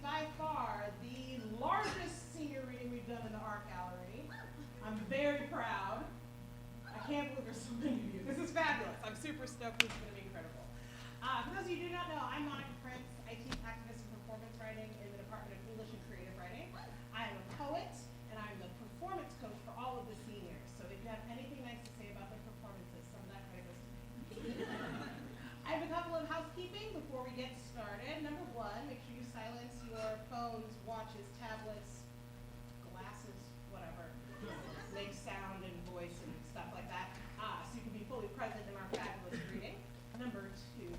by far the largest senior reading we've done in the art gallery. I'm very proud. I can't believe there's so many of you. This is fabulous. I'm super stoked. It's going to be incredible. For those of you who do not know, I'm Monica Prince. I teach activist and performance writing in the Department of English and Creative Writing. I am a poet, and I'm the performance coach for all of the seniors. So if you have anything nice to say about their performances, some of that credit goes to me. I have a couple of housekeeping before we get started. Number one, make sure you silence your phones, watches, tablets, glasses, whatever. Make sound and voice and stuff like that, so you can be fully present in our fabulous reading. Number two,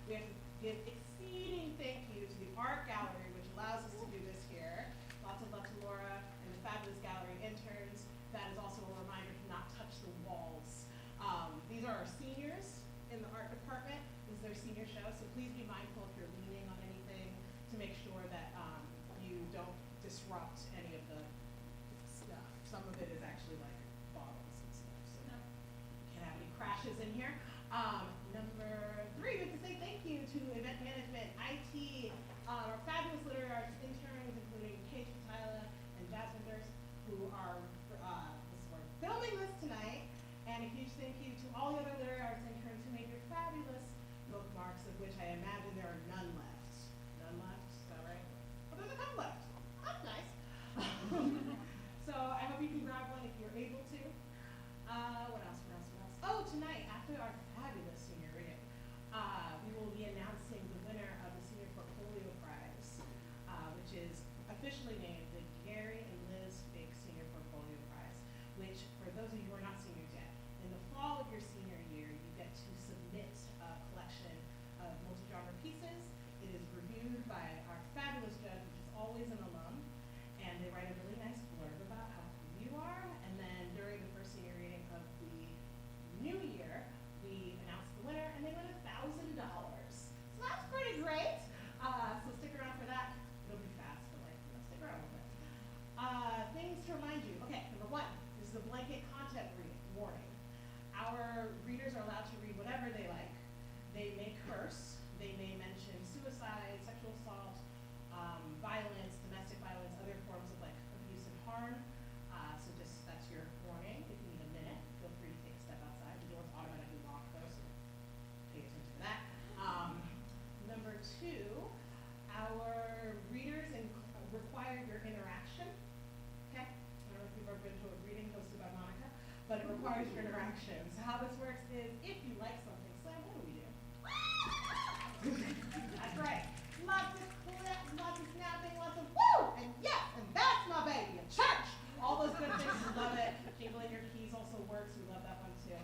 we have to give exceeding thank you to the art gallery, which allows us to do this here. Lots of love to Laura and the fabulous gallery interns. That is also a reminder to not touch the walls. These are our seniors in the art department. This is their senior show, so please be mindful if you're leaning on anything to make sure that you don't disrupt any of the stuff. Some of it is actually like bottles and stuff, so can't have any crashes in here. Number three, we have to say thank you to event management, IT, our fabulous literary arts interns, including Kate Tyler and Jasmine Durst, who are filming this tonight. And a huge thank you to all the other literary arts interns who made your fabulous bookmarks, of which I imagine there are none left. None left, is that right? Oh, there's a couple left. That's nice. So I hope you can grab one if you're able to. What else? Oh, tonight, after our fabulous senior reading, we will be announcing the winner of the Senior Portfolio Prize, which is officially named the Gary and Liz Fink Senior Portfolio Prize, which, for those of you who are not seniors yet, in the fall of your senior year, you get to submit a collection of multi-genre pieces. It is reviewed by our fabulous judge, which is always an alum, and they write a really nice blurb about how cool you are, and then during the first senior reading of the new year, we announce the winner, and they win $1,000. So that's pretty great. So stick around for that. It'll be fast, but stick around a little bit. Things to remind you. Okay, number one, this is a blanket content warning. Our readers are allowed to read whatever they like. They may curse. They may mention suicide, sexual assault, violence, domestic violence, other forms of abuse and harm. So just that's your warning. If you need a minute, feel free to take a step outside. The door's automatically locked though, so pay attention to that. Number two, our readers require your interaction. Okay? I don't know if you've ever been to a reading hosted by Monica, but it requires your interaction. So how this works is, if you like something, Slam, what do we do? That's right. Lots of clips, lots of snapping, lots of woo, and yes, and that's my baby, and church. All those good things, we love it. Jingling your keys also works. We love that one too.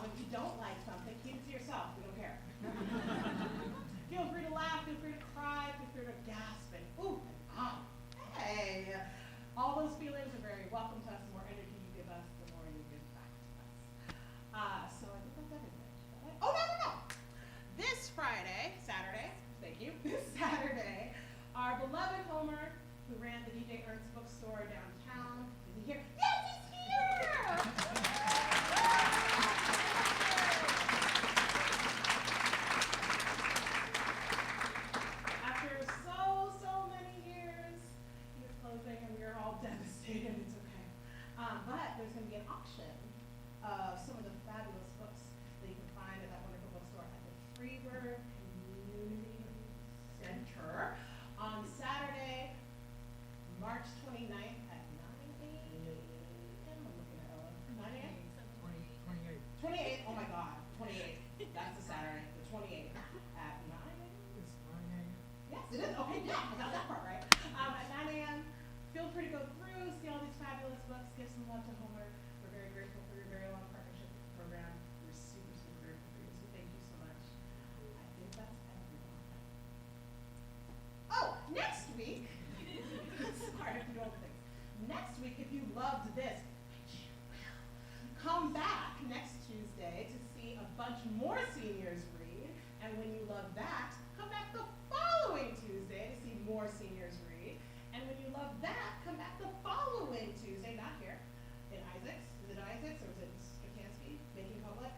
If you don't like something, keep it to yourself. We don't care. Feel free to laugh. Feel free to cry. Feel free to gasp and ooh and ah. Hey, all those feelings are very welcome to us. The more energy you give us, the more you give back to us. So I think that's everything. Oh no! This Saturday, thank you. This Saturday, our beloved Homer, who ran the DJ Ernst bookstore downtown, is he here? Yes, he's here! After so many years, he was closing and we were all devastated. It's okay. But there's going to be an auction of some of the fabulous books that you can find at that wonderful bookstore at the Freeburg Community Center on Saturday, March 29th at 9 a.m. I'm looking at Ellen. 9 a.m.? 28th. Oh my God. 28th. That's the Saturday. The 28th at 9 a.m. It's 9 a.m. Yes, it is. Okay, yeah, I got that part right. At 9 a.m. Feel free to go through, see all these fabulous books, give some love to Homer. We're very grateful for your very long partnership with the program. We're super grateful for you, so thank you so much. I think that's everyone. Oh, next week, sorry if you don't think. Next week, if you loved this, which you will, come back next Tuesday to see a bunch more seniors read. And when you love that, come back the following Tuesday to see more seniors read. And when you love that, come back the following Tuesday, not here, in Isaacs. Is it Isaacs or is it Stratansky? Making Public?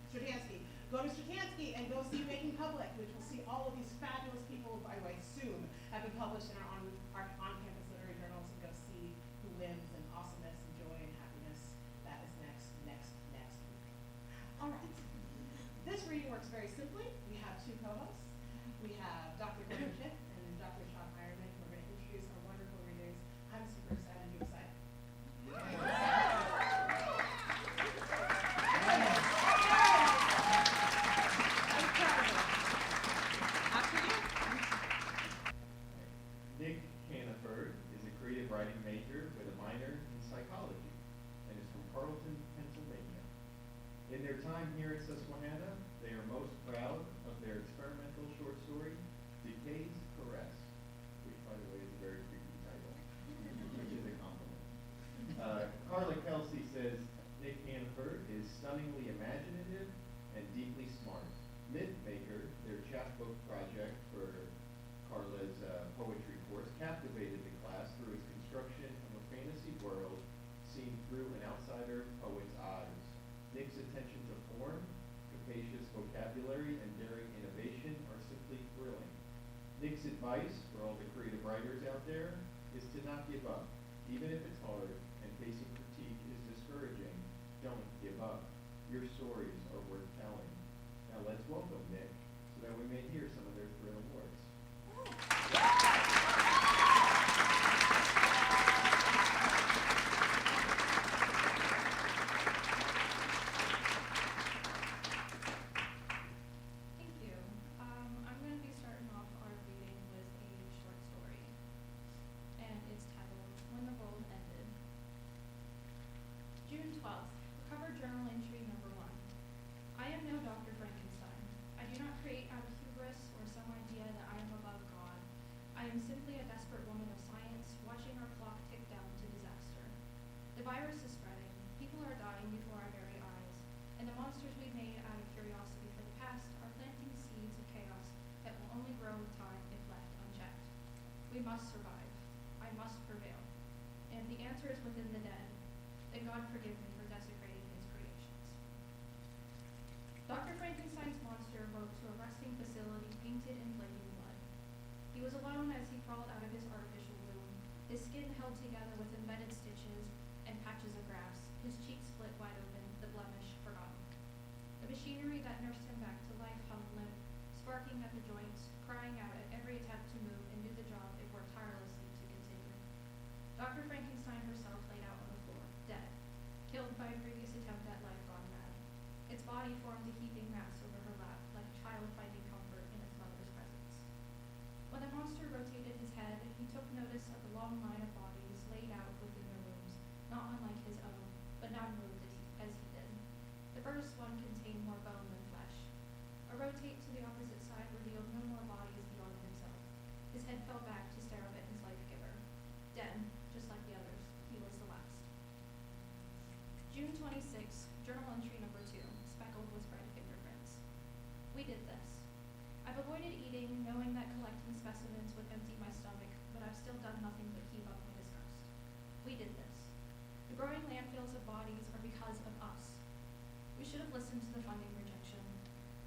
Stratansky. Go to Stratansky and go see Making Public, which will see all of these fabulous people, by the way, soon, at been published in our on-campus literary journals, and go see who wins and awesomeness and joy and happiness. That is next week. All right. This reading works very simply. We have two co-hosts. We have Dr. Gordon Chick and Dr. Sean Ironman, who are going to introduce our wonderful readers. I'm super excited. Are you excited? Nic Hannaford is a creative writing major with a minor in psychology and is from Carleton, Pennsylvania. In their time here at Susquehanna, they are most proud of their experimental short story, Decay's Caress, which, by the way, is a very creepy title, which is a compliment. Carla Kelsey says Nic Hannaford is stunningly imaginative and deeply smart. Mythmaker, their chapbook project for Carla's poetry course, captivated the class through its construction of a fantasy world seen through an outsider poet's eyes. Nic's attention to form, capacious vocabulary, and daring innovation are simply thrilling. Nic's advice for all the creative writers out there is to not give up. Even if it's hard and facing critique is discouraging, don't give up. Your stories are worth telling. Now let's welcome Nic so that we may hear some of their thrilling words. Thank you. I'm going to be starting off our reading with a short story, and it's titled When the World Ended. June 12th, cover journal entry number 1. I am no Dr. Frankenstein. I do not create out of hubris or some idea that I am above God. I am simply a desperate woman of science, watching our clock tick down to disaster. The virus is spreading. People are dying before our very eyes. And the monsters we made out of curiosity for the past are planting seeds of chaos that will only grow with time if left unchecked. We must survive. I must prevail. And the answer is within the dead. That God forgive me for desecrating his creations. Dr. Frankenstein's monster woke to a resting facility painted in flaming blood. He was alone as he crawled out of his artificial womb, his skin held together with embedded stitches and patches of grass, his cheeks split wide open, the blemish forgotten. The machinery that nursed him back to life hung limp, sparking at the joints, crying out at every attempt to move and do the job it worked tirelessly to continue. Dr. Frankenstein herself laid out on the floor, dead, killed by a previous attempt at life gone mad. Its body formed a heaping mass over her lap, like a child finding comfort in its mother's presence. When the monster rotated his head, he took notice of the long line of bodies laid out within their rooms, not unlike his own, but not moved as he did. The first one contained more bone than flesh. A rotate to the opposite side revealed no more bodies beyond himself. His head fell back to stare up at his life-giver. Dead, just like the others, he was the last. June 26, journal entry number 2, speckled with red fingerprints. We did this. I've avoided eating, knowing that collecting specimens would empty my stomach, but I've still done nothing but heap up my disgust. We did this. The growing landfills of bodies are because of us. We should have listened to the funding rejection.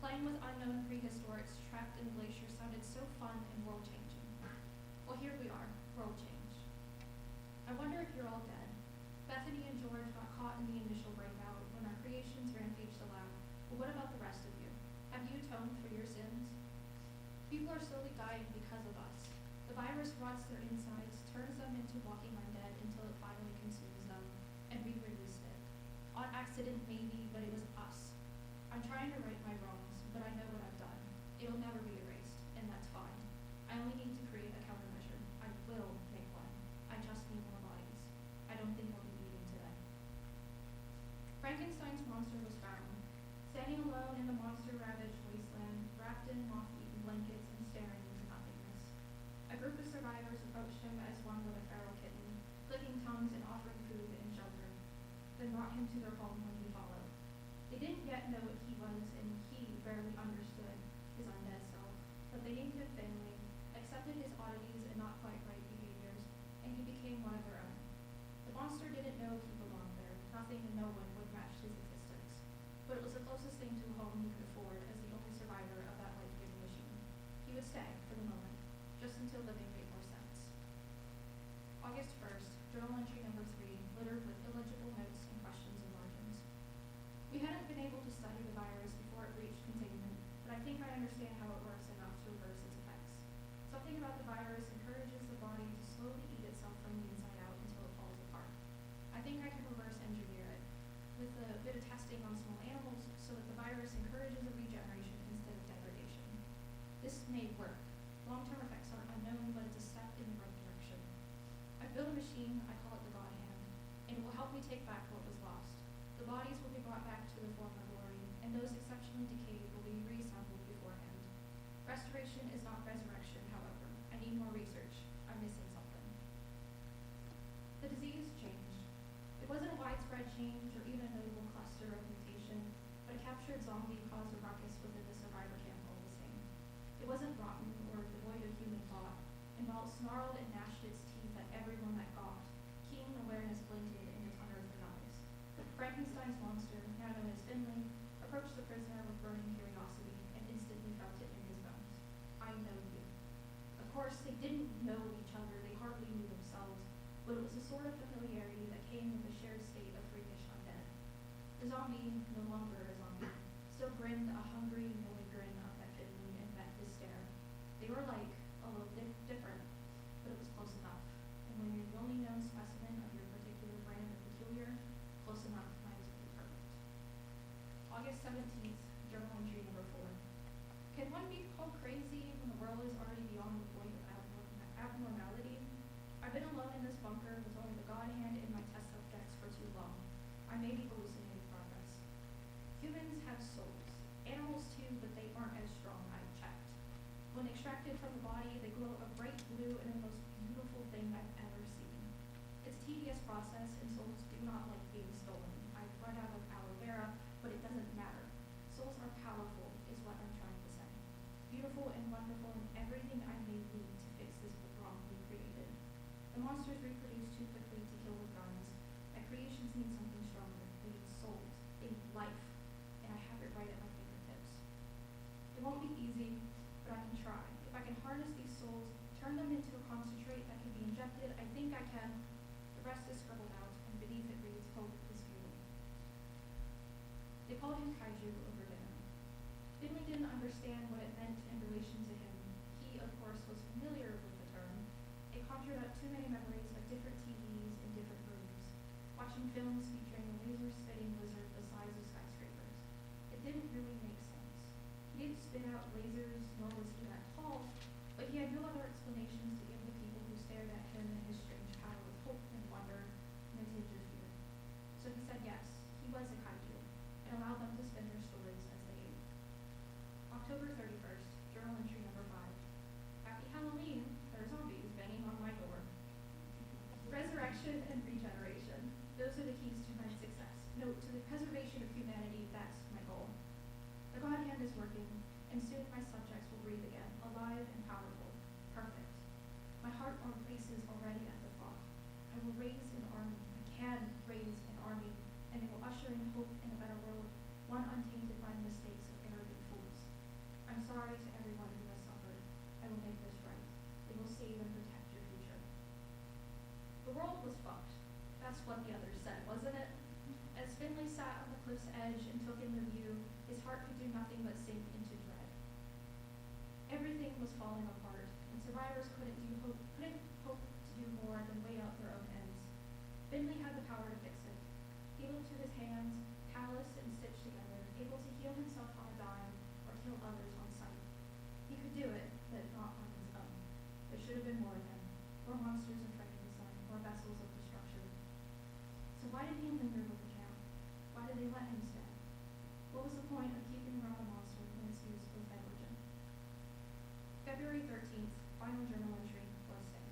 Playing with unknown prehistorics trapped in glaciers sounded so fun and world-changing. Well, here we are, world-changed. I wonder if you're all dead. Bethany and George got caught in the initial breakout when our creations rampaged the lab. But what about the rest of you? Have you atoned for your sins? People are slowly dying because of us. The virus rots their insides, turns them into walking undead until it finally consumes them, and we released it. On accident, maybe, but it was us. I'm trying to right my wrongs, but I know what I've done. It'll never be erased, and that's fine. I only need to create a countermeasure. I will make one. I just need more bodies. I don't think I'll be eating today. Frankenstein's monster was found, standing alone in the monster-ravaged wasteland, wrapped in moth-eaten blankets and staring into nothingness. A group of survivors approached him as one would a feral kitten, licking tongues and offering food and shelter, then brought him to their home when he followed. They didn't yet know what he was, and he barely understood his undead self, but they named him family, accepted his oddities and not quite right behaviors, and he became one of their own. The monster didn't know he belonged there. Nothing and no one would match his existence. But it was the closest thing to a home he could afford as the only survivor of that life-giving machine. He would stay, for the moment, just until living made more with a bit of testing on small animals so that the virus encourages a regeneration instead of degradation. This may work. Long-term effects are unknown, but it's a step in the right direction. I've built a machine, I call it the God Hand, and it will help me take back what was lost. The bodies will be brought back to the former glory, and those exceptionally decayed will be reassembled beforehand. Restoration is not resurrection, however. I need more research. I'm missing something. The disease changed. It wasn't a widespread change or even a notable cluster of mutation, but a captured zombie caused a ruckus within the survivor camp all the same. It wasn't rotten or devoid of human thought, and while it snarled and gnashed its teeth at everyone that gawked, keen awareness glinted in its unearthly eyes. Frankenstein's monster, now known as Finley, approached the prisoner with burning curiosity and instantly felt it in his bones. I know you. Of course, they didn't know each other, they hardly knew themselves, but it was a sort of familiarity that came with a shared state of freakish undead. The zombie, no longer a zombie, still grinned a hungry, knowing grin up at Finley and met his stare. They were like, although different, but it was close enough. And when you're the only known specimen of your particular brand of peculiar, close enough might be perfect. August 17th, journal entry number 4. Can one be called crazy when the world is already beyond the point of abnormality? I've been alone in this bunker with only the God Hand in my test subjects for too long. I may be hallucinating progress. Humans have souls. Animals too, but they aren't as strong, I checked. When extracted from the body, they glow a bright blue and the most beautiful thing I've ever seen. It's a tedious process, and souls do not like being stolen. I've run out of aloe vera, but it doesn't matter. Souls are powerful, is what I'm trying to say. Beautiful and wonderful and everything I may need to fix this wrong we created. The monsters reproduce too quickly to kill with guns. My creations need something stronger. They need souls. They need life. And I have it right at my fingertips. It won't be easy, but I can try. If I can harness these souls, turn them into a concentrate that can be injected, I think I can. The rest is scribbled out, and beneath it reads, hope is futile. They called him Kaiju over dinner. Finley didn't understand what it meant in relation to him. He, of course, was familiar with the term. It conjured up too many memories of different TVs in different rooms, watching films featuring a laser-spitting lizard the size of skyscrapers. It didn't really make sense. He didn't spit out lasers, nor was he that tall, but he had no other explanations to give the people who stared at him and his strange power with hope and wonder and a tinge of fear. So he said yes, he was a kaiju, and allowed them to spin their stories as they ate. October 31st, journal entry number 5. Happy Halloween, there are zombies banging on my door. Resurrection and regeneration. Those are the keys to my success. Note, to the preservation of humanity, that's my goal. The God Hand is working, and soon my subjects will breathe again, alive and powerful. Perfect. My heart races already at the thought. I will raise an army. I can raise an army, and it will usher in hope in a better world, one untainted by the mistakes of arrogant fools. I'm sorry to everyone who has suffered. I will make this right. It will save and protect your future. The world was fucked. That's what the others said, wasn't it? As Finley sat on the cliff's edge and took in the view, his heart could do nothing but sink into dread. Everything was falling apart, and survivors couldn't hope to do more than weigh out their own ends. Finley had the power to fix it. He looked to his hands, calloused and stitched together, able to heal himself on a dime or kill others on sight. He could do it, but not on his own. There should have been more of him, more monsters of Frankenstein, more vessels of destruction. So why did he linger with the camp? Why did they let him stay? What was the point of keeping around a monster when its use was negligent? February 13th, final journal entry, listing.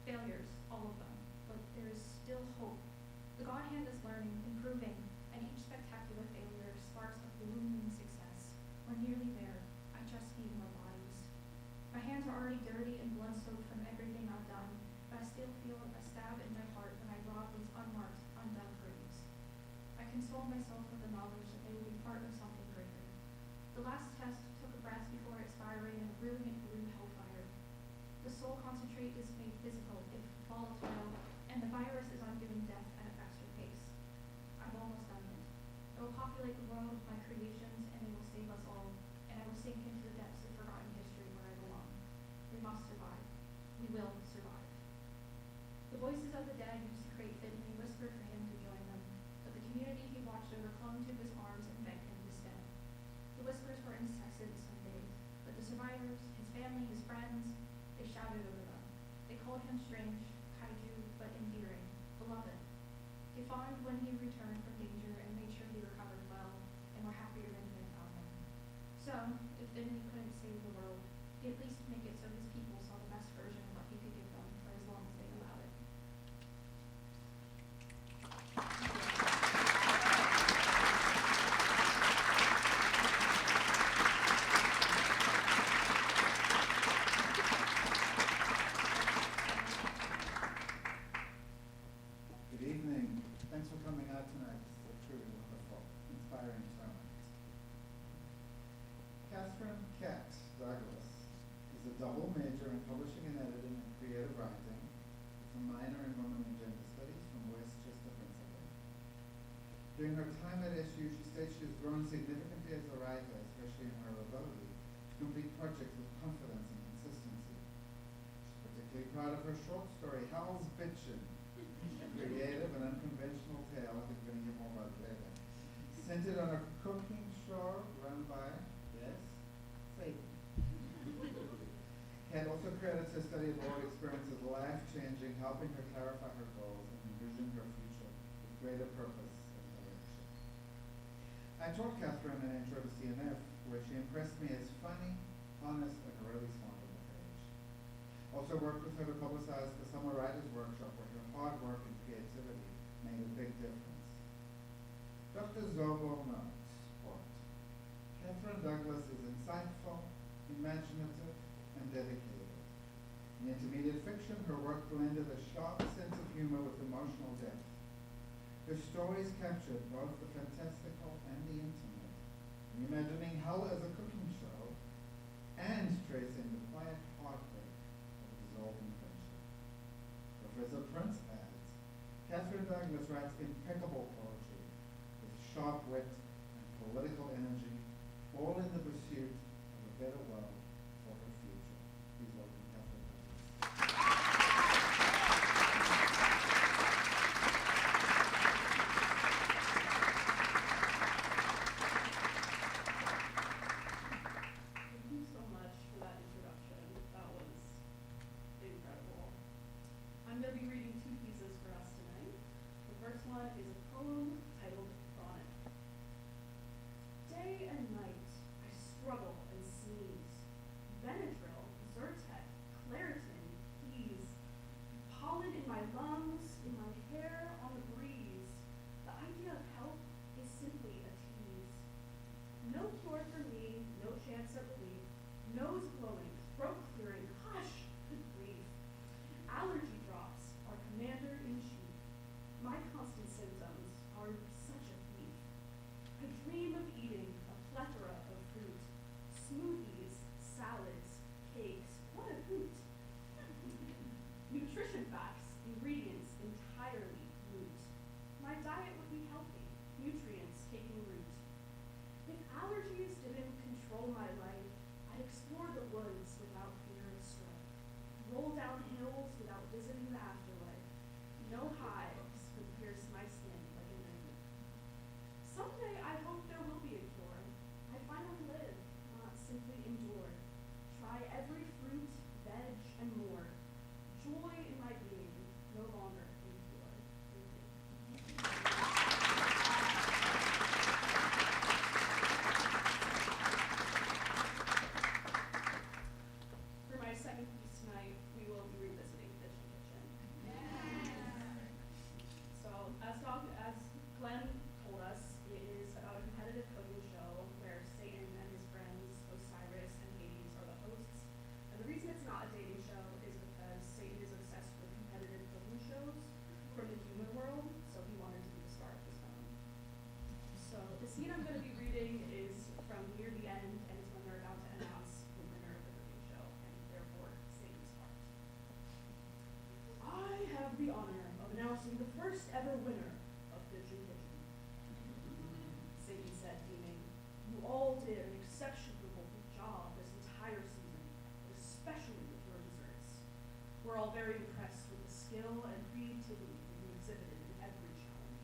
Failures, all of them, but there is still hope. The God Hand is learning, improving, and each spectacular failure sparks a blooming success. We're nearly there. I just need more bodies. My hands are already dirty and blood-soaked from everything I've done, but I still feel a stab in my heart when I rob these unmarked, undug graves. I console myself with the knowledge that they will be part of something greater. The last test took a breath before expiring in a brilliant blue hellfire. The soul concentrate is made physical, if volatile, and the virus is undoing death at a faster pace. I've almost done it. I will populate the world with my creations, and they will save us all, and I will sink into the depths of forgotten history where I belong. We must survive. We will survive. The voices of the dead used to create Finley whispered for him to join them, but the community he called him strange, kaiju, but endearing, beloved. They fawned when he returned from danger and made sure he recovered well, and were happier than he had found him. So, if Vinny couldn't save the world, he at least make it so his people saw the best version of what he could give them for as long as they allowed it. Good evening. Thanks for coming out tonight. It's a truly wonderful, inspiring sermon. Kathryn Douglas is a double major in publishing and editing and creative writing, with a minor in women and gender studies from Westchester, Pennsylvania. During her time at SU, she states she has grown significantly as a writer, especially in her ability to complete projects with confidence and consistency. She's particularly proud of her short story, Howl's Bitchin', a creative and unconventional tale, I think we're going to hear more about it later, centered on a cooking show run by, yes, Satan. Kat also credits her study abroad experiences life-changing, helping her clarify her goals and envision her future with greater purpose and direction. I taught Kathryn an intro to CNF, where she impressed me as funny, honest, and really smart on the page. Also worked with her to publicize the Summer Writers Workshop, where her hard work and creativity made a big difference. Dr. Zobo notes, quote, Kathryn Douglas is insightful, imaginative, and dedicated. In intermediate fiction, her work blended a sharp sense of humor with emotional depth. Her stories captured both the fantastical and the intimate, reimagining hell as a cooking show and tracing the quiet heartbreak of dissolving friendship. Professor Prince adds, Kathryn Douglas writes impeccable poetry with sharp wit and political energy, all in the pursuit of a better world for her future. Please welcome Kathryn Douglas. Thank you so much for that introduction. That was incredible. I'm going to be reading two pieces for us tonight. The first one is a poem titled Chronic. Day and night, I struggle and sneeze. Benadryl, Zyrtec, Claritin, please. Pollen in my lungs, in my hair, on the breeze. The idea of help is simply a tease. No cure for me, no chance of relief. Nose blowing, throat clearing, hush, good grief. Allergy drops are commander-in-chief. My constant symptoms are such a thief. I dream of eating a plethora of fruit. Smoothies, salads, cakes, what a hoot. Nutrition facts, ingredients entirely moot. My diet would be healthy, nutrients taking root. If allergies didn't control my life, I'd explore the woods without fear of strife. Roll down hills without visiting the afterlife. No hives would pierce my skin like a knife. Someday I hope there will be a cure. I finally live, not simply endure. Try every fruit, veg, and more. Joy in my being, no longer impure. Thank you. For my second piece tonight, we will be revisiting Fish and Kitchen. So, as Glenn told us, it is about a competitive cooking show where Satan and his friends Osiris and Hades are the hosts. And the reason it's not a dating show is because Satan is obsessed with competitive cooking shows from the human world, so he wanted to be the star of his own. So the scene I'm going to be reading is from near the end, and it's when they're about to announce the winner of the cooking show, and therefore Satan's heart. I have the honor of announcing the first ever winner of Fish and Kitchen. Satan said, beaming, you all did an exceptional job this entire season, especially with your desserts. We're all very impressed with the skill and creativity that you exhibited in every challenge.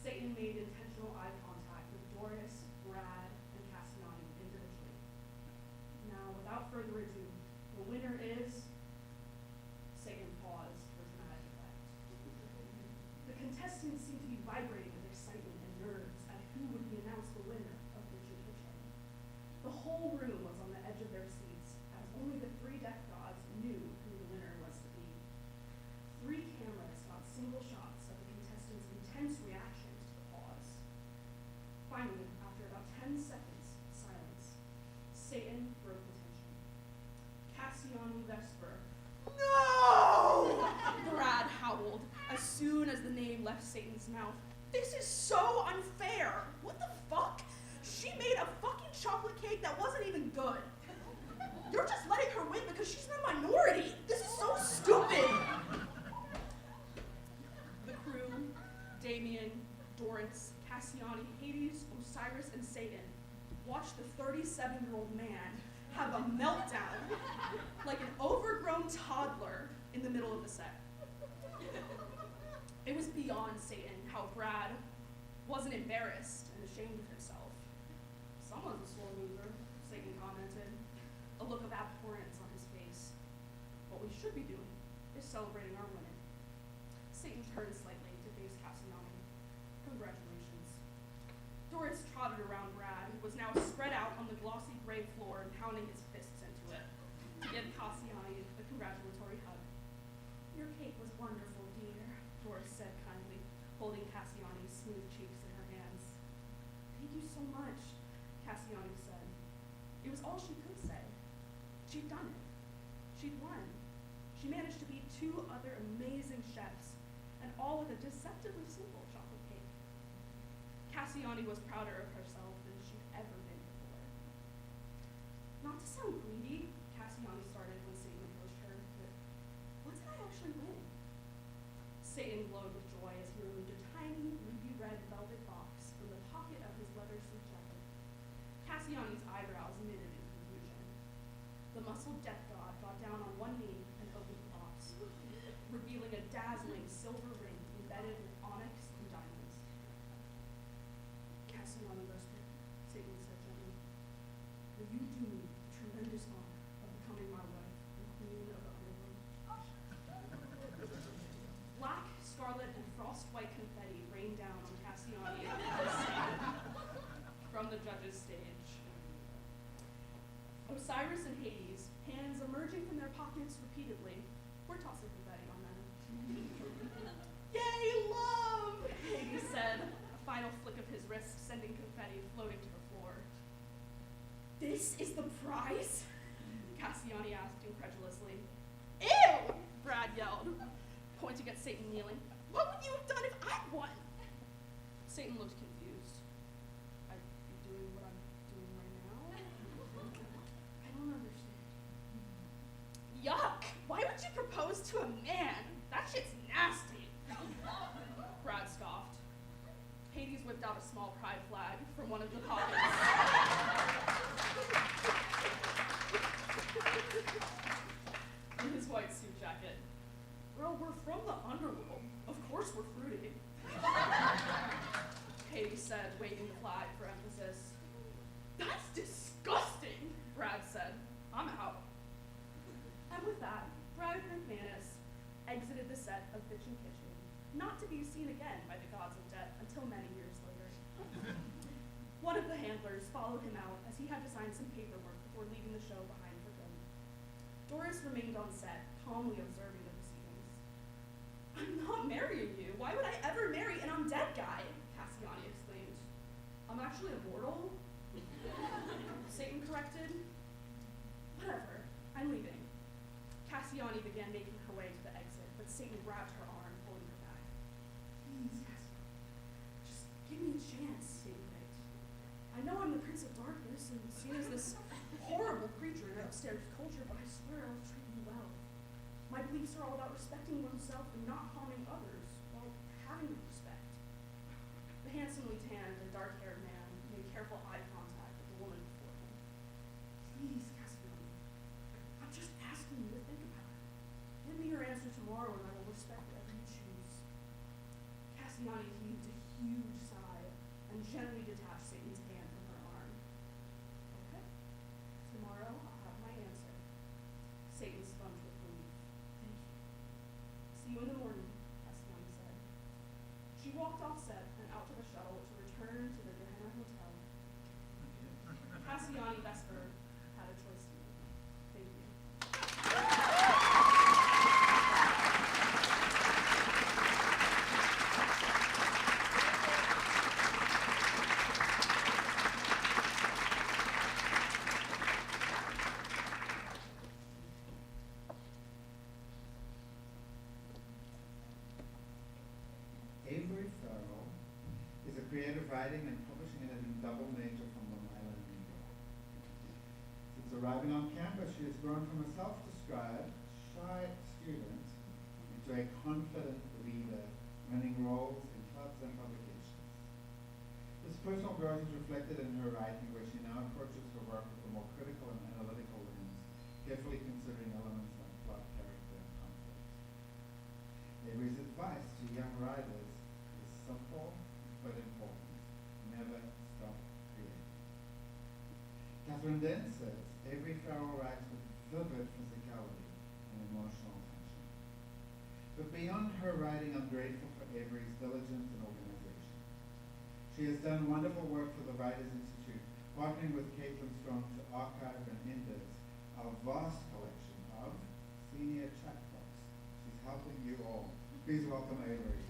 Satan made intentional eye contact with Doris, Brad, and Cassiani individually. Now, without further ado, the winner is Satan's mouth. This is so unfair. What the fuck? She made a fucking chocolate cake that wasn't even good. You're just letting her win because she's in a minority. This is so stupid. The crew, Damien, Doris, Cassiani, Hades, Osiris, and Satan watched the 37-year-old man have a meltdown like an overgrown toddler in the middle of the set. It was beyond Satan how Brad wasn't embarrassed and ashamed of himself. Someone's a sore loser, Satan commented, a look of abhorrence on his face. What we should be doing is celebrating our winning. Satan turned slightly to face Cassiani. Congratulations. Doris trotted around Brad, who was now spread out on the glossy gray floor and pounding his fists into it, to give Cassiani a congratulatory hug. Your cake was wonderful, dear, Doris said kindly, holding Cassiani's smooth cheeks in her hands. Thank you so much, Cassiani said. It was all she could say. She'd done it. She'd won. She managed to beat 2 other amazing chefs, and all with a deceptively simple chocolate cake. Cassiani was prouder of herself than she'd ever been before. Not to sound greedy, Cassiani started when Satan approached her, but what did I actually win? Satan glowed with joy as he removed a tiny ruby-red velvet box from the pocket of his leather suit jacket. Cassiani's eyebrows knitted in confusion. The muscled death god got down on one knee and opened the box, revealing a dazzling silver ring embedded with onyx and diamonds. Cassiani whispered, Satan said gently, will you do me the tremendous honor of becoming my wife and queen of the underworld? Black, scarlet, and frost-white confetti rained down on Cassiani from the judges' stage. Osiris and Hades, hands emerging from their pockets repeatedly, were tossing confetti on them. Yay, love! Hades said, a final flick of his wrist sending confetti floating to the floor. This is the prize? Cassiani asked incredulously. Ew! Brad yelled, pointing at Satan kneeling. What would you have done if I'd won? Satan looked confused. I'd be doing what I'm doing right now? I don't understand. Yuck! Why would you propose to a man? That shit's nasty. Brad scoffed. Hades whipped out a small pride flag from one of the pockets. In his white suit jacket. Well, we're from the underworld. Of course we're fruity. Hades said, waving the flag for emphasis. That's disgusting, Brad said. I'm out. And with that, Brad McManus exited the set of Bitch and Kitchen, not to be seen again by the gods of death until many years later. One of the handlers followed him out as he had to sign some paperwork before leaving the show behind for good. Doris remained on set, calmly observing the proceedings. I'm not marrying you. Why would I ever marry an undead guy? Cassiani exclaimed. I'm actually immortal? Satan corrected. Whatever, I'm leaving. Cassiani began making her way to the exit, but Satan grabbed her arm, pulling her back. Please, Cassiani, just give me a chance, Satan begged. I know I'm the Prince of Darkness and seen as this horrible creature in upstairs culture, but I swear I'll treat you well. My beliefs are all about respecting oneself and not harming others, while having respect. The handsomely tanned and dark-haired man made careful eye contact with the woman before him. Please, Cassiani, I'm just asking you to think about it. Give me your answer tomorrow and I will respect whatever you choose. Cassiani heaved a huge sigh and gently detached Satan's hand from her arm. Okay, tomorrow I'll have my answer. Satan spun with relief. Thank you. See you in the morning, Cassiani said. She walked off set and out to the shuttle to return to the Gehenna Hotel. Cassiani Vesper had a choice to make. Thank you. Avery creative writing and publishing it in double major from Long Island, New York. Since arriving on campus, she has grown from a self-described, shy student into a confident leader, winning roles in clubs and publications. This personal growth is reflected in her writing, where she now approaches her work with a more critical and analytical lens, carefully considering elements like plot, character, and conflict. Avery's advice to young writers is simple but important. Never stop creating. Kathryn then says, Avery Farrell writes with vivid physicality and emotional tension. But beyond her writing, I'm grateful for Avery's diligence and organization. She has done wonderful work for the Writers Institute, partnering with Caitlin Strong to archive and index our vast collection of senior chapbooks. She's helping you all. Please welcome Avery.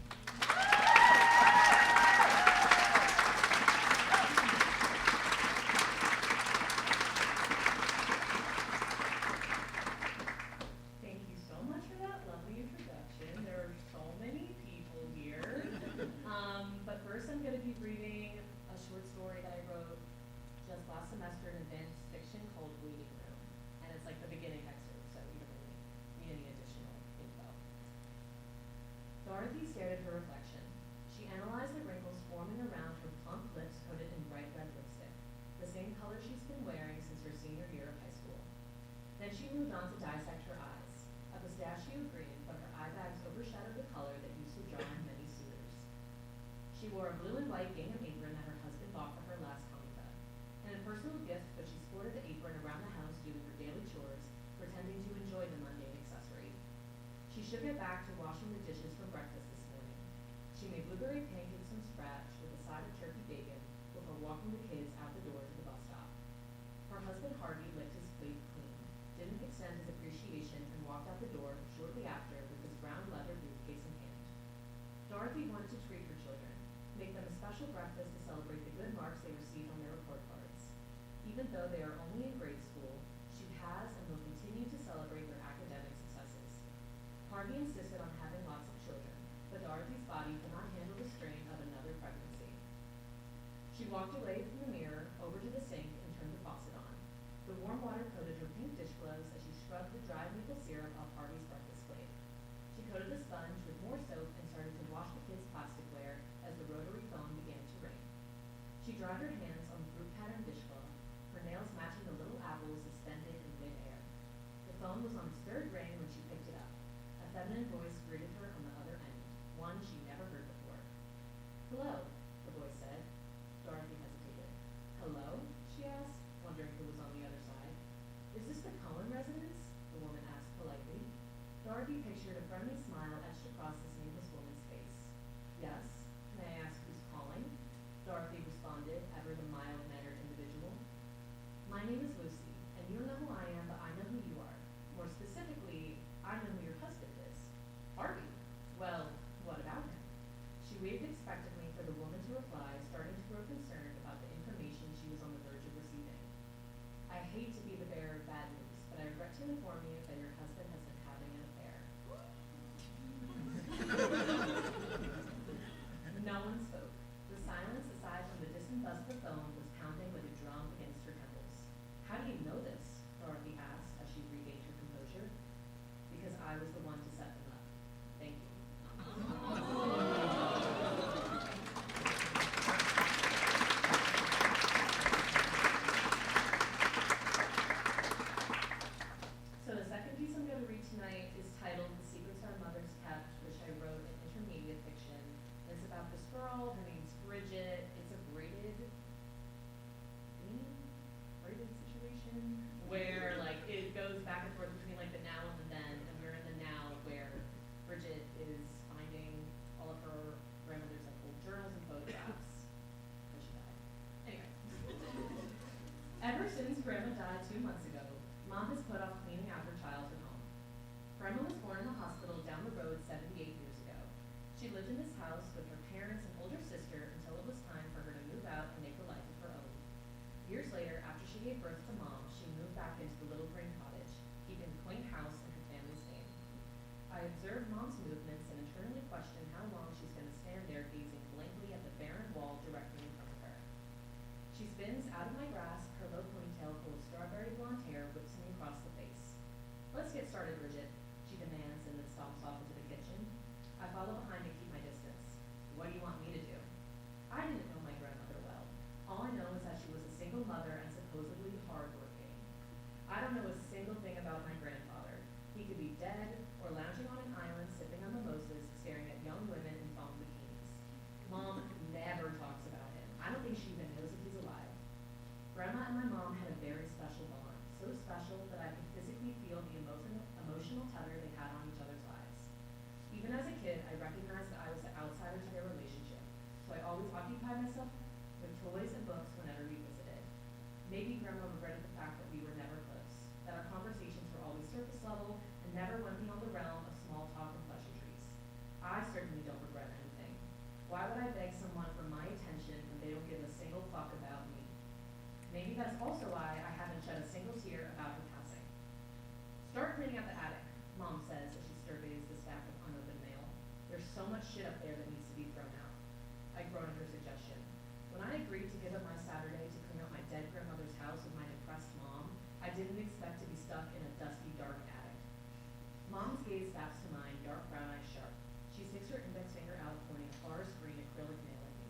Thank you so much for that lovely introduction. There are so many people here. But first I'm going to be reading a short story that I wrote just last semester in advanced fiction called Waiting Room. And it's like the beginning excerpt, so you don't really need any additional info. Dorothy stared at her reflection. She analyzed the wrinkles forming around her plump lips coated in bright red lipstick, the same color she's been wearing since her senior year of high school. Then she moved on to dissect her eyes, a pistachio green, but her eye bags overshadowed the color that used to draw in many suitors. She wore a blue and white gingham apron that her husband bought for her last Hanukkah, and a personal gift, but she sported the apron around the house doing her daily chores, pretending to enjoy the mundane accessory. She should get back to washing the dishes for breakfast this morning. She made blueberry pancakes from scratch with a side of turkey bacon before walking the kids out the door to the bus stop. Her husband Harvey licked his plate clean, didn't extend his appreciation, and walked out the door shortly after with his brown leather briefcase in hand. Dorothy wanted to treat her children, make them a special breakfast to celebrate the good marks they received on their report cards. Even though they are only in grade school, she has and will continue to celebrate their academic successes. Harvey insisted on having lots of children, but Dorothy's body could not handle the strain of another pregnancy. She walked away from the mirror, over to the sink, and turned the faucet on. The warm water coated her pink dish gloves as she scrubbed the dry maple syrup off Harvey's breakfast plate. She coated the sponge with more soap and started to wash the kids' plasticware as the rotary phone began to ring. She dried her hands on the fruit-patterned dishcloth, her nails matching the little apples suspended in mid-air. The phone was on its third ring when she picked it up. A feminine voice greeted her on the other end, one she never heard before. "Hello," the voice said. Dorothy hesitated. "Hello?" she asked, wondering who was on the other side. "Is this the Cohen residence?" the woman asked politely. Dorothy pictured a friendly smile etched across this nameless woman's face. "Yes. May I ask who's calling?" Dorothy responded, ever the mild-mannered individual. "My name is Lucy, and you don't know who I am, but I know who you are. More specifically, I know who your husband is. Harvey. Well, what about him?" She waved expectantly for the woman to reply, starting to grow concerned about the information she was on the verge of receiving. "I hate to be the bearer of bad news, but I regret to inform you that your husband has been having an affair." No one spoke. The silence, aside from the distant buzz of the phone, was pounding like a drum against her temples. "How do you know this?" Dorothy asked as she regained her composure. "Because I was the one to set them up. Thank you." So the second piece I'm going to read tonight is titled "The Secrets Our Mothers Kept," which I wrote in intermediate fiction. It's about this girl, her name's Bridget. It's a braided situation where like it goes back and forth between like the now and the then, and we're in the now where Bridget is finding all of her grandmother's like old journals and photographs because she died. Anyway. Ever since Grandma died 2 months ago, Mom has put off cleaning out her childhood home. Grandma was born in the hospital down the road 78 years ago. She lived in this house with her parents and older sister until it was time for her to move out and make a life of her own. Years later, after she gave birth to Mom, she moved back into the little green cottage, keeping the quaint house in her family's name. I observed Mom's movements and internally questioned how long she's going to stand there gazing blankly at the barren wall directly Why would I beg someone for my attention when they don't give a single fuck about me? Maybe that's also why I haven't shed a single tear about her passing. Start cleaning out the attic, Mom says as she surveys the stack of unopened mail. There's so much shit up there that needs to be thrown out. I groan at her suggestion. When I agreed to give up my Saturday to clean out my dead grandmother's house with my depressed mom, I didn't expect to be stuck in a dusty, dark attic. Mom's gaze snaps to mine, dark brown eyes sharp. She sticks her index finger out, pointing a forest green acrylic nail at me.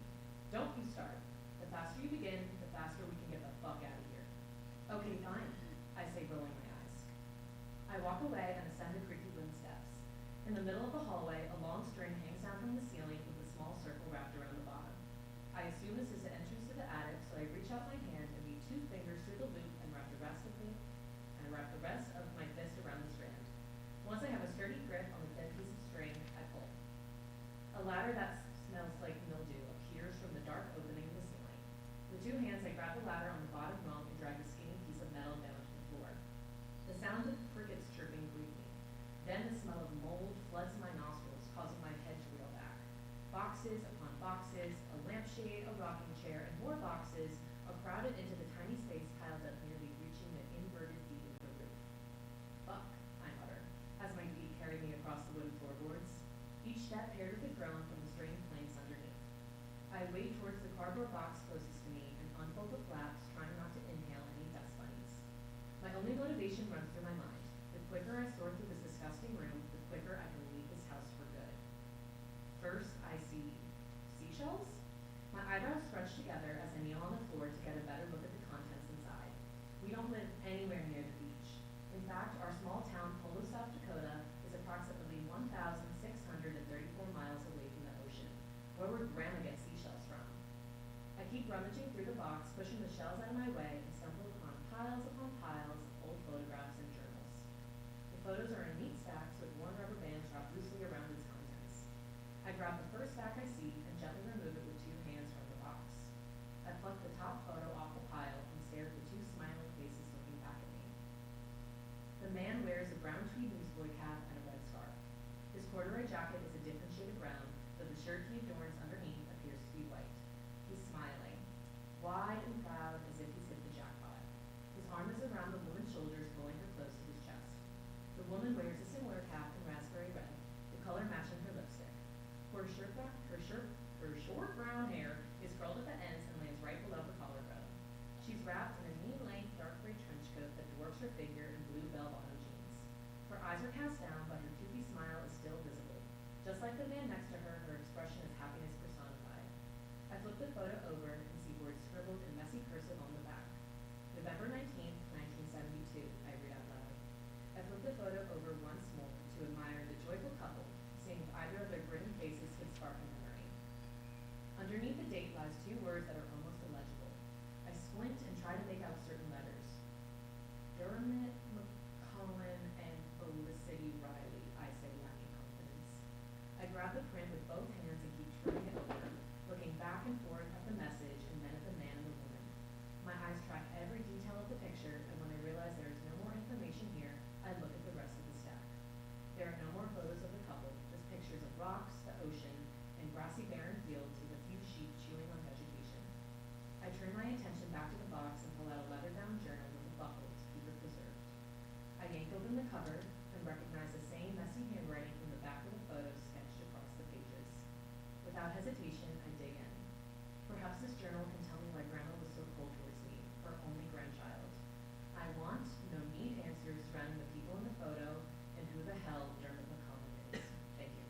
Don't you start. The faster you begin, the faster we can get the fuck out of here. Okay, fine, I say, rolling my eyes. I walk away and ascend the creaky wooden steps. In the middle of the hallway, a long string hangs down from the ceiling with a small circle wrapped around the bottom. I assume this is the entrance to the attic, so I reach out my hand and weave 2 fingers through the loop and wrap the rest of my fist around the strand. Once I have a sturdy grip on the dead piece of string, I pull. A ladder that smells like mildew appears from the dark opening in the ceiling. With 2 hands, I grab the ladder on the bottom rung and drag a skinny piece of metal down to the floor. The sound of crickets chirping greet me. Then the smell of mold floods my nostrils, causing my head to reel back. Boxes upon boxes, a lampshade, a rocking chair, and more boxes are crowded into the tiny space piled up nearly reaching the inverted V of the roof. Fuck, I mutter, as my feet carry me across the wooden floorboards, each step paired with a groan from the strained planks underneath. I wade towards the cardboard box closest to me and unfold the flaps, trying not to inhale any dust bunnies. My only motivation runs through my mind. The quicker I sort through this disgusting room, the quicker I can leave this house for good. First, I see seashells? My eyebrows scrunch together as I kneel on the floor to get a better look at the contents inside. We don't live anywhere near the beach. In fact, our small town, Polo, South Dakota, is approximately 1,634 miles away from the ocean. Where would Grandma get seashells from? I keep rummaging through the box, pushing the shells out of my way, and stumble upon piles of old photographs and journals. The photos are in neat stacks with worn rubber bands wrapped loosely around its contents. I grab the first stack I see and gently remove it with 2 hands from the box. I pluck the top photo off the pile and stare at the 2 smiling faces looking back at me. The man wears a brown tweed newsboy cap and a red scarf. His corduroy jacket is a different shade of brown, though the shirt he adorns underneath appears to be white. He's smiling, wide and proud as if he's hit the jackpot. His arm is around the woman's shoulders, pulling her close to his chest. The woman wears a similar cap in raspberry red, the color matching her lipstick. Her short brown hair is curled at the ends and lands right below her collarbone. She's wrapped in a knee-length dark gray trench coat that dwarfs her figure in blue bell-bottom jeans. Her eyes are cast down, but her toothy smile is still visible. Just like the man next to her, her expression is happiness personified. I flip the photo over and see words scribbled in messy cursive on the back. November 19th, 1972, I read out loud. I flip the photo over once more to admire the joyful couple, seeing if either of their grinning faces could spark a memory. Underneath the date lies 2 words that are almost illegible. I squint and try to make out certain letters. Dermot McCullen and Felicity Riley, I say, lacking confidence. I grab the print with both hands and keep turning it over, looking back and forth at the message and then at the man and the woman. My eyes track every detail of the picture, and when I realize there is no more information here, I look at the rest of the stack. There are no more photos of the couple, just pictures of rocks, the ocean, and grassy barren fields with a few sheep chewing on vegetation. I turn my attention back to the box and pull out a leather-bound journal with a buckle to keep it preserved. I yank open the cover and recognize the same messy handwriting from the back of the photo sketched across the pages. Without hesitation, I dig in. Perhaps this journal can tell me why Grandma was so cold towards me, her only grandchild. I want, no need answers surrounding the people in the photo and who the hell Dermot McCullen is. Thank you.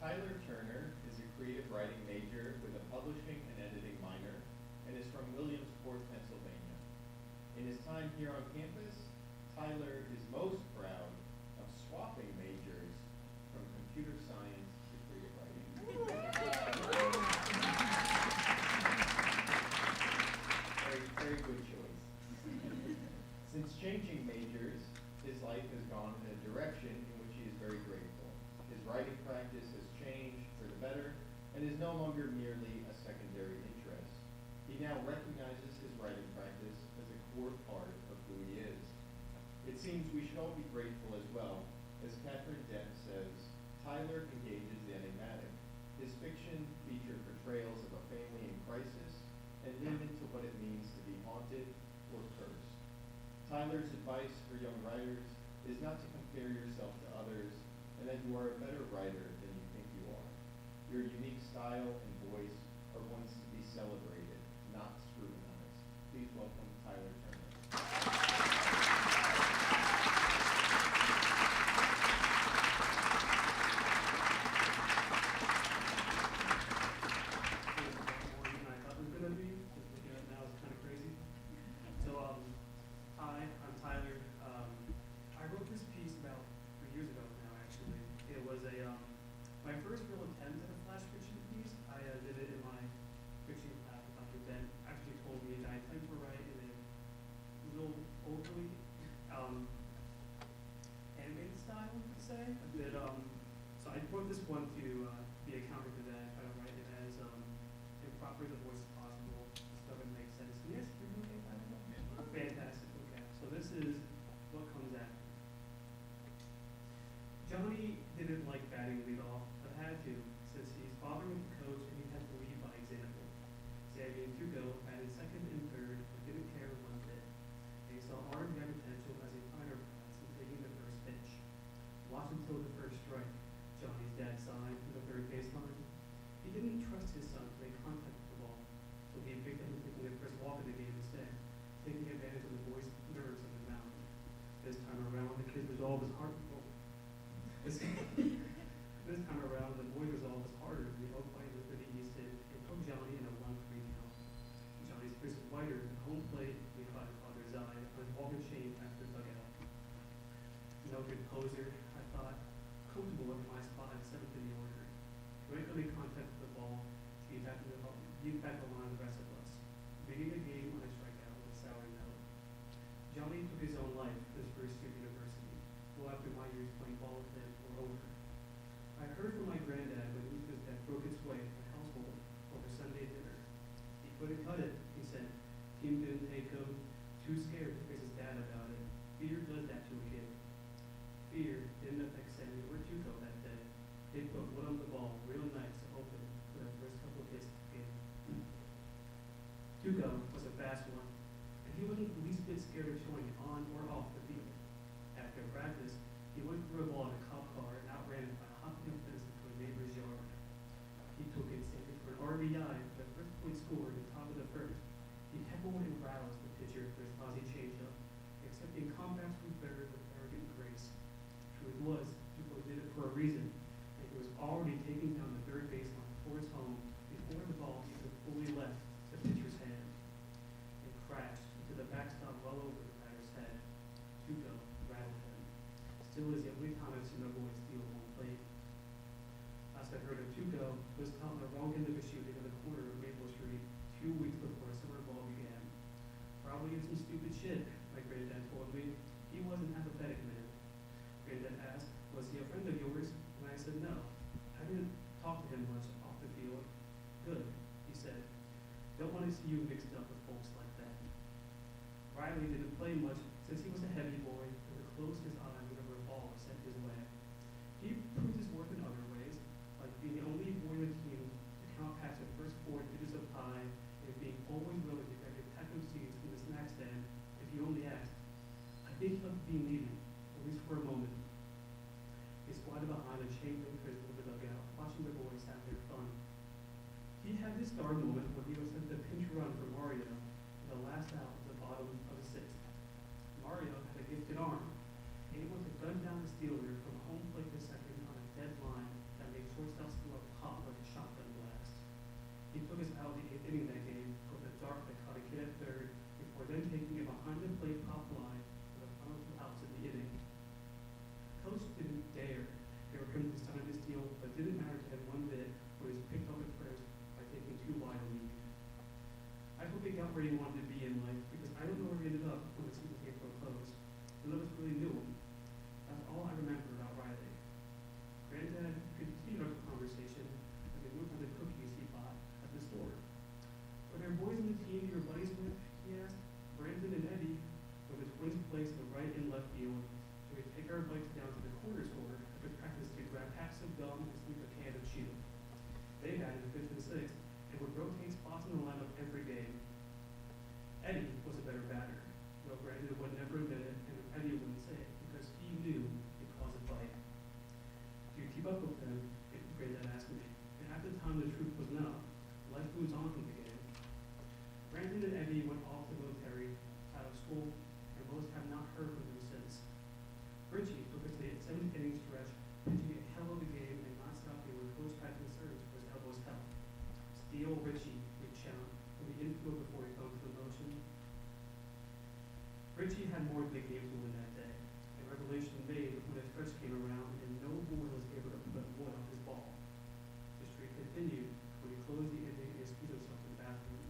Tyler Turner is a creative writing major with a publishing and editing minor and is from Williamsport, Pennsylvania. In his time here on campus, Tyler is most proud of swapping majors from computer science to creative writing. Very good choice. Since changing majors, his life has gone in a direction in which he is very grateful. His writing practice has changed for the better and is no longer merely a secondary interest. He now recognizes his writing practice as a core part of who he is. It seems we should all be grateful as well. As Kathryn Douglas says, Tyler engages the enigmatic. His fiction featured portrayals of a family in crisis and leaned into what it means to be haunted or cursed. Tyler's advice for young writers is not to compare yourself to others and that you are a better writer than you think you are. Your unique style and voice are ones to be celebrated, not scrutinized. Please welcome Tyler Turner. More than I thought it was gonna be. Just looking at it now, it's kind of crazy. So, hi, I'm Tyler. I wrote this piece about 3 years ago now, actually. It was my first real attempt at a flash fiction piece. I did it in my fiction class with Dr. Ben. Actually told me that I tend to write in a little overly animated style, you could say. A bit, so I wrote this one to be a counter to that. I don't write it as improper the voice as possible. Stuff that makes sense. Yes, you're okay, Tyler? Fantastic. Okay. So this is what comes after. Johnny didn't like batting leadoff, but had to, since he's bothering with the coach and he had to lead by example. Sammy and Hugo batted second and third, but didn't care one bit. They saw hard young potential as a fighter prize in taking the first pitch. Watch until the first strike, Johnny's dad signed to the third baseline. He didn't trust his son to make contact with the ball, so he picked him taking the first walk of the game instead, taking advantage of the boy's nerves on the mound. This time around, the kid's resolve was hard. This time around, the boy's resolve was harder. The oak fight was pretty easy. It took Johnny in a 1-3 count. Johnny's fist was wider than home plate. We caught his father's eye on his walking chain after the dugout. No good poser, I thought. Comfortable in my spot at seventh in the order. Great early contact with the ball. He back along the rest of us. Beginning the game on a strikeout with a sour note. Johnny took his own life his first year at university. Well, after my years playing ball with him were over. I heard from my granddad when news was that broke its way in my household over Sunday dinner. He couldn't cut it, he said. Team didn't take him. Too scared to face his dad about it. Fear does that to a kid. Fear didn't affect Sammy or Hugo that day. They put wood on the ball real nice and open for the first couple of hits of the game. Hugo was a fast one, and he wasn't the least bit scared of showing it on or off the field. After practice, he went through a ball in a cop car and outran it by hopping a fence into a neighbor's yard. He took it Sammy for an RBI for the first point scored at the top of the first. He heckled and roused the pitcher for his lousy changeup, accepting comebacks from third with arrogant grace. Truth was, Hugo did it for a reason, and he was already taking down the third baseline towards home before the ball even fully left the pitcher's hand. It crashed into the backstop well over the batter's head. Hugo rattled him. Still is the only time I've seen a boy steal home plate. Last I heard of Hugo was caught on the wrong end of a shooting on the corner of Maple Street 2 weeks before summer ball began. Probably in some stupid shit, my granddad told me. He wasn't apathetic, man. Granddad asked, was he a friend of yours? And I said no. I didn't talk to him much off the field. Good, he said. Don't want to see you mixed up with folks like that. Riley didn't play much since he was a heavy boy and would close his eye whenever a ball was sent his way. He proved his worth in other ways, like being the only boy on the team to count past the first 4 digits of pi and being always willing to grab your pack of seeds from the snack stand if you only asked. I think he loved being needed, at least for a moment. He squatted behind a chain link prison of the dugout, watching the boys have their fun. He had his star moment when he was sent the pinch run for Mario in the last out at the bottom of the 6th. Mario had a gifted arm, able to gun down the stealer from home plate to second on a dead line that made shortstop's glove pop like a shotgun blast. He took us out in the 8th inning that game with a dart that caught a kid at third before then taking it behind the plate pop line for the final 2 outs of the inning. Coach didn't dare for him to sign this deal, but didn't matter to him one bit when he was picked up at first by taking too wide a lead. I hope he got where he wanted to be in life, because I don't know where he ended up when the season came to a close. None of us really knew him. That's all I remember about Riley. Granddad continued our conversation her bike down to the corner store after practice to grab packs of gum and sneak a can of chew. They batted 5th and 6th and would rotate spots in the lineup every game. Eddie was a better batter, though Brandon would never admit it, and Eddie wouldn't say it because he knew it caused a fight. Do you keep up with them? Brandon asked me, and at the time the truth was no. Life moves on from the game. Brandon and Eddie went off to military, out of school, and most have not heard from them since. Richie took us to the 7th inning stretch, pitching a hell of a game and not stopping when Coach had concerns for his elbow's health. Steal Richie, we chant, from the infield before he fell to the motion. Richie had more big games to win that day, a revelation made when the stretch came around and no boy was able to put one on his ball. The streak continued when he closed the inning and excused himself in the bathroom.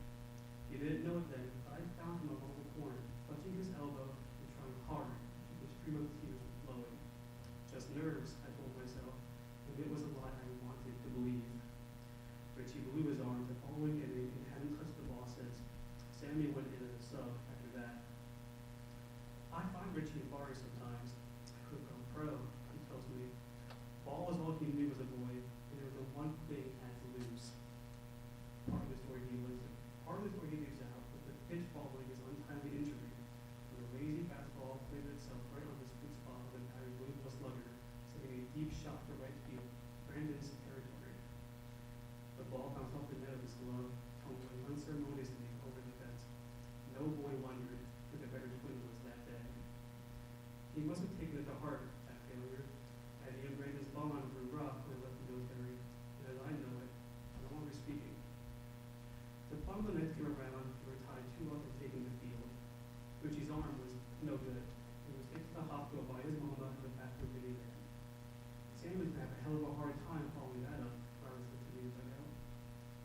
He didn't know it then, but I found him along the corner, clutching his elbow and trying hard to keep the stream of tears from flowing. Just nerves, I told myself, and it was a lie I wanted to believe. Richie blew his arm the following inning and hadn't touched the ball since. Sammy went in as a sub after that. I find Richie embarrassed sometimes. I could go pro, he tells me. Ball was all he knew as a boy, and there was the one thing he had to lose. Part of the story he leaves out was the pitch following his untimely injury, when a lazy fastball planted itself right on the sweet spot of an Avery Farrell slugger, sending a deep shot to right field, Brandon's territory. The ball bounced off the net of his glove, tumbling unceremoniously over the fence. No boy wondered who the better twin was that day. He must have taken it to heart, that failure. Eddie and Brandon's bond grew rough when he left the military, and as I know it, I'm no longer speaking. The fun of the night came around, we were tied 2 up and taking the field. Richie's arm was no good. He was taken to the hospital by his mama in the back of the minivan. Sam was going to have a hell of a hard time following that up, Riley said to me as I go.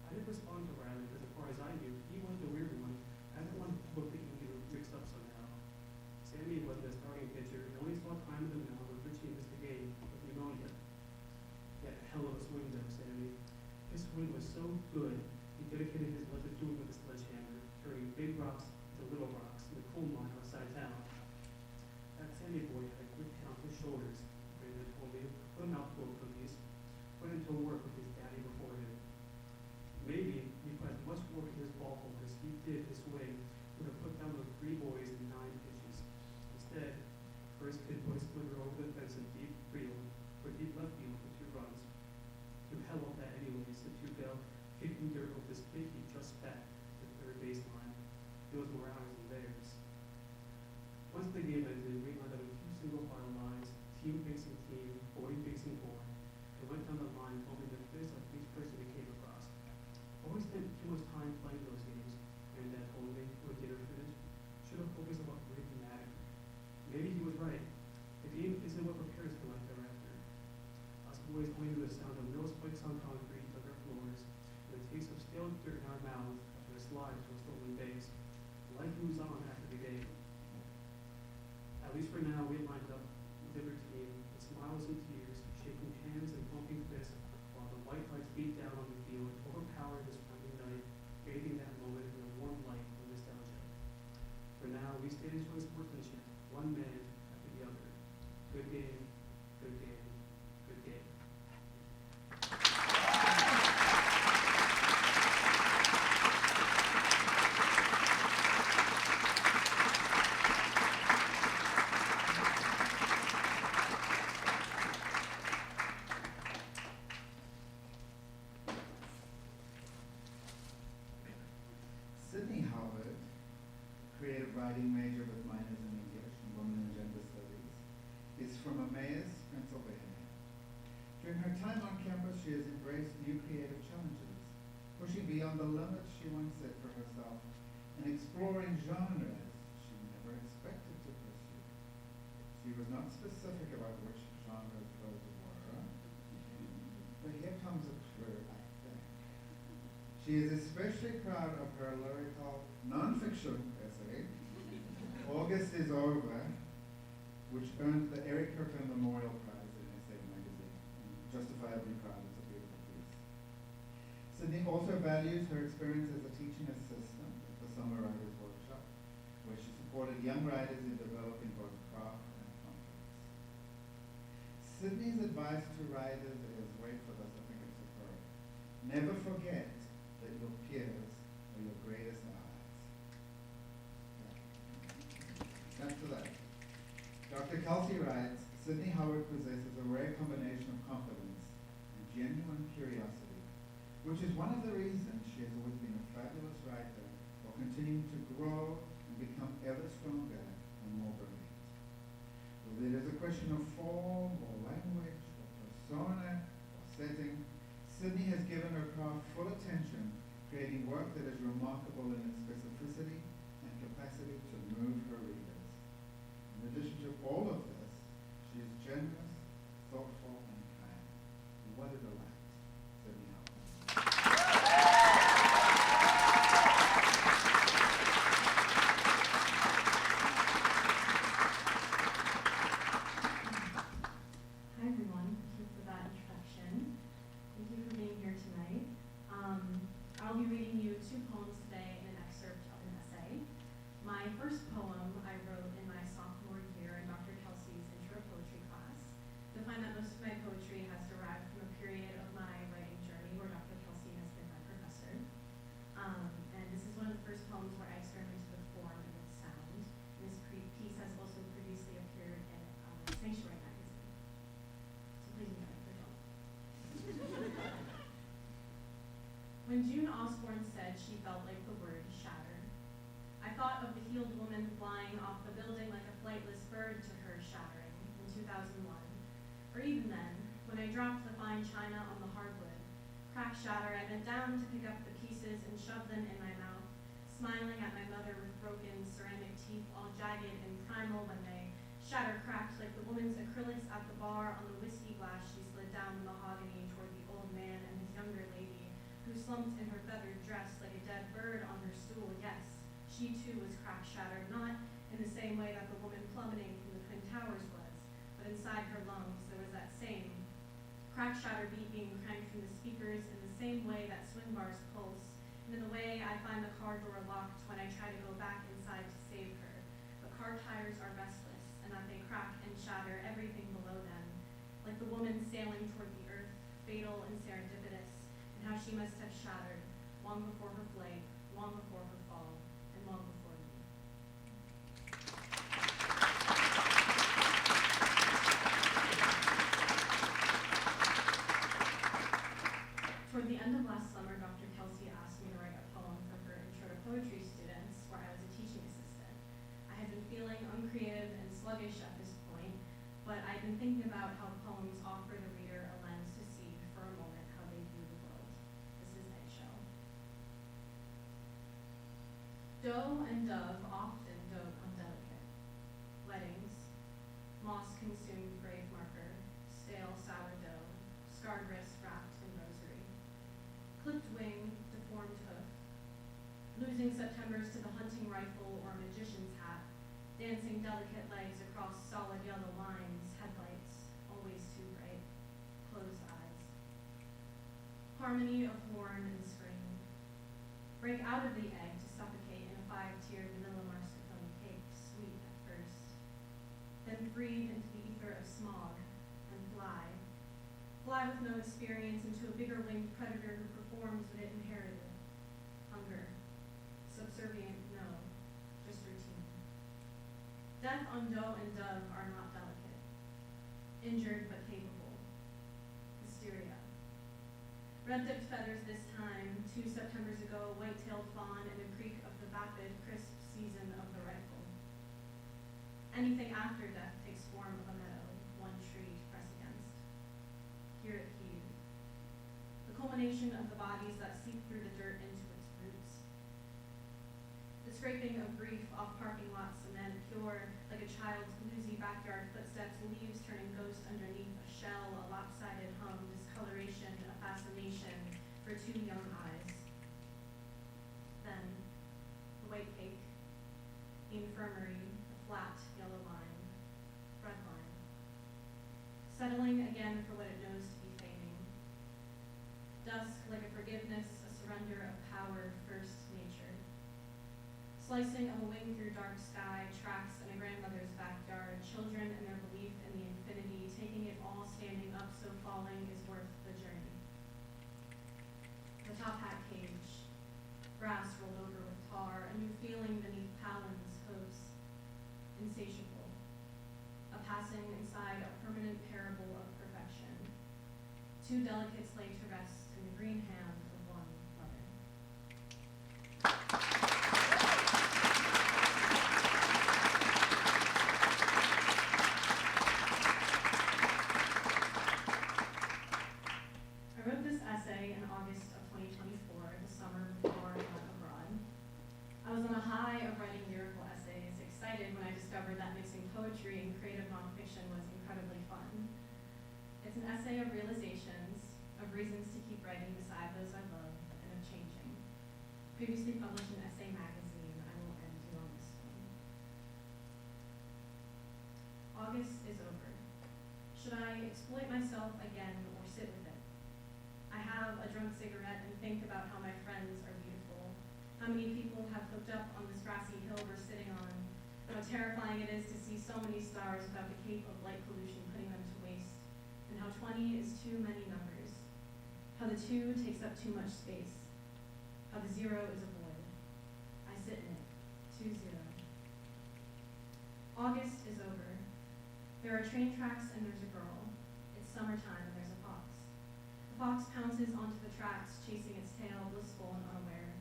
I didn't respond to Riley because as far as I knew, he was the weird one. I didn't want people thinking we were mixed up somehow. Sammy wasn't a starting pitcher. He only saw time in the mound when Richie missed the game with pneumonia. He had a hell of a swing though, Sammy. His swing was so good, he dedicated his life to doing with a sledgehammer, turning big rocks into little rocks in the coal mine outside town. That Sammy boy had a good head on his shoulders, Brandon told me, put him out for cookies, went into work with his daddy before him. Maybe he put as much work in his ball hole as he did his swing, would have put down those 3 boys in 9 pitches. Instead, first kid put a splitter over the fence in deep field, for deep left field for 2 runs. You held up that anyways, said Tuco, kicking dirt over this kid he just back to the third baseline. It was more hours than theirs. Once the game ended, we lined up in 2 single file lines, team facing team, boy facing boy, and went down the line foaming the fist of each person we came across. Always spent too much time playing those games, and Dad told me when dinner finished. Should have focused on what really mattered. Maybe he was right. The game isn't what prepares for life thereafter. Us boys only knew the sound of no spikes on concrete on our floors, and the taste of stale dirt in our mouths after a slide to a stolen base. Life moves on after the game. At least for now, we lined up with every team, with smiles and tears, shaking hands and pumping fists, while the white lights beat down on the field, overpowered this Friday night, bathing that moment in a warm light of nostalgia. For now, we stay and enjoy sportsmanship, one man after the other. Good game, good game, good game. Sydnie Howard, creative writing major with minors in English and women and gender studies, is from Emmaus, Pennsylvania. During her time on campus, she has embraced new creative challenges, pushing beyond the limits she once set for herself and exploring genres she never expected to pursue. She was not specific about which genres those were, but here comes a clue, I think. She is especially proud of her lyrical nonfiction essay, August is Over, which earned the Eric Kirkland Memorial Prize in Essay Magazine. Justifiably proud, it's a beautiful piece. Sydnie also values her experience as a teaching assistant at the Summer Writers Workshop, where she supported young writers in developing both craft and confidence. Sydnie's advice to riders is, wait for this, I think it's superb. Never forget that your peers are your greatest allies. Yeah. After that, Dr. Kelsey writes, Sydnie Howard possesses a rare combination of confidence and genuine curiosity, which is one of the reasons she has always been a fabulous writer while continuing to grow and become ever stronger and more brilliant. Whether it is a question of form or language or persona or setting, Sydnie has given her craft full attention, creating work that is remarkable in its specificity and capacity to move her readers. In addition to all of this, she is generous, thoughtful, and kind. What a delight, Sydnie Howard. Hi everyone, thank you for that introduction. Thank you for being here tonight. I'll be reading you two poems today and an excerpt of an essay. My first poem I wrote in my sophomore year in Dr. Kelsey's intro poetry class. You'll find that most of my poetry has derived from a period of my writing journey where Dr. Kelsey has been my professor. And this is one of the first poems where I experimented with form and with sound. And this piece has also previously appeared in Sanctuary magazine. So please enjoy it. When June Osborne said she felt like the word shattered, I thought of the healed woman flying off the building like a flightless bird to her shattering in 2001. Or even then, when I dropped the fine china on the hardwood, crack shatter, I bent down to pick up the pieces and shove them in my mouth, smiling at my mother with broken ceramic teeth all jagged and primal when they shatter cracked like the woman's acrylics at the bar on the whiskey glass she slid down the mahogany toward the old man and his younger lady, who slumped in her feathered dress like a dead bird on her stool. Yes, she too was crack shattered, not in the same way that the woman plummeting from the Twin Towers was, but inside her lungs there was that same crack shatter beat being cranked from the speakers in the same way that swing bars pulse, and in the way I find the car door locked when I try to go back inside to save her. But car tires are restless, and that they crack and shatter everything below them, like the woman sailing toward the earth, fatal and serendipitous, and how she must have shattered long before her flight, long before her fall, and long before me. Toward the end of last summer, Dr. Kelsey asked me to write a poem for her intro to poetry students where I was a teaching assistant. I had been feeling uncreative and sluggish at this point, but I'd been thinking about how poems offer the reader a lens to see for a moment how they view the world. This is Eggshell. Doe and dove often dote on delicate. Weddings, moss-consumed grave marker, stale sourdough, scarred wrist wrapped in rosary. Clipped wing, deformed hoof. Losing Septembers to the hunting rifle or magician's hat. Dancing delicate legs across solid yellow lines, headlights, always too bright. Closed eyes. Harmony of horn and scream. Break out of the egg to suffocate in a 5-tiered vanilla mascarpone cake, sweet at first. Then breathe into the ether of smog and fly. Fly with no experience into a bigger winged predator who performs what it inherited. Hunger. Subservient, no. Just routine. Death on doe and dove are not delicate. Injured but capable. Hysteria. Red-dipped feathers this time, 2 Septembers ago, white-tailed fawn in a creek of the vapid, crisp season of the rifle. Anything after death takes form of a meadow, one tree to press against. Here it heaved. The culmination of the bodies that seep through the dirt into its roots. The scraping of grief off parking lot cement, pure like a child's bluesy backyard footsteps, leaves turning ghost underneath a shell, a lopsided hum, discoloration, a fascination for 2 young eyes. Then, the white cake, the infirmary, the flat yellow line, red line. Settling again for what it knows to be feigning. Dusk like a forgiveness, a surrender of power, first nature. Slicing of a wing through dark sky, tracks in a grandmother's backyard, children and their belief in the infinity, taking it all two delicates lay to rest in the green hand of one mother. I wrote this essay in August of 2024, the summer before I went abroad. I was on a high of writing lyrical essays, excited when I discovered that mixing poetry and creative nonfiction was incredibly fun. It's an essay of realizations, of reasons to keep writing beside those I love, and of changing. Previously published in Essay Magazine, I will end you on this one. August is over. Should I exploit myself again or sit with it? I have a drunk cigarette and think about how my friends are beautiful, how many people have hooked up on this grassy hill we're sitting on, how terrifying it is to see so many stars without the cape of light pollution putting them to waste, and how 20 is too many numbers, how the 2 takes up too much space, how the 0 is a void. I sit in it, 2-0. August is over. There are train tracks and there's a girl. It's summertime and there's a fox. The fox pounces onto the tracks, chasing its tail, blissful and unaware.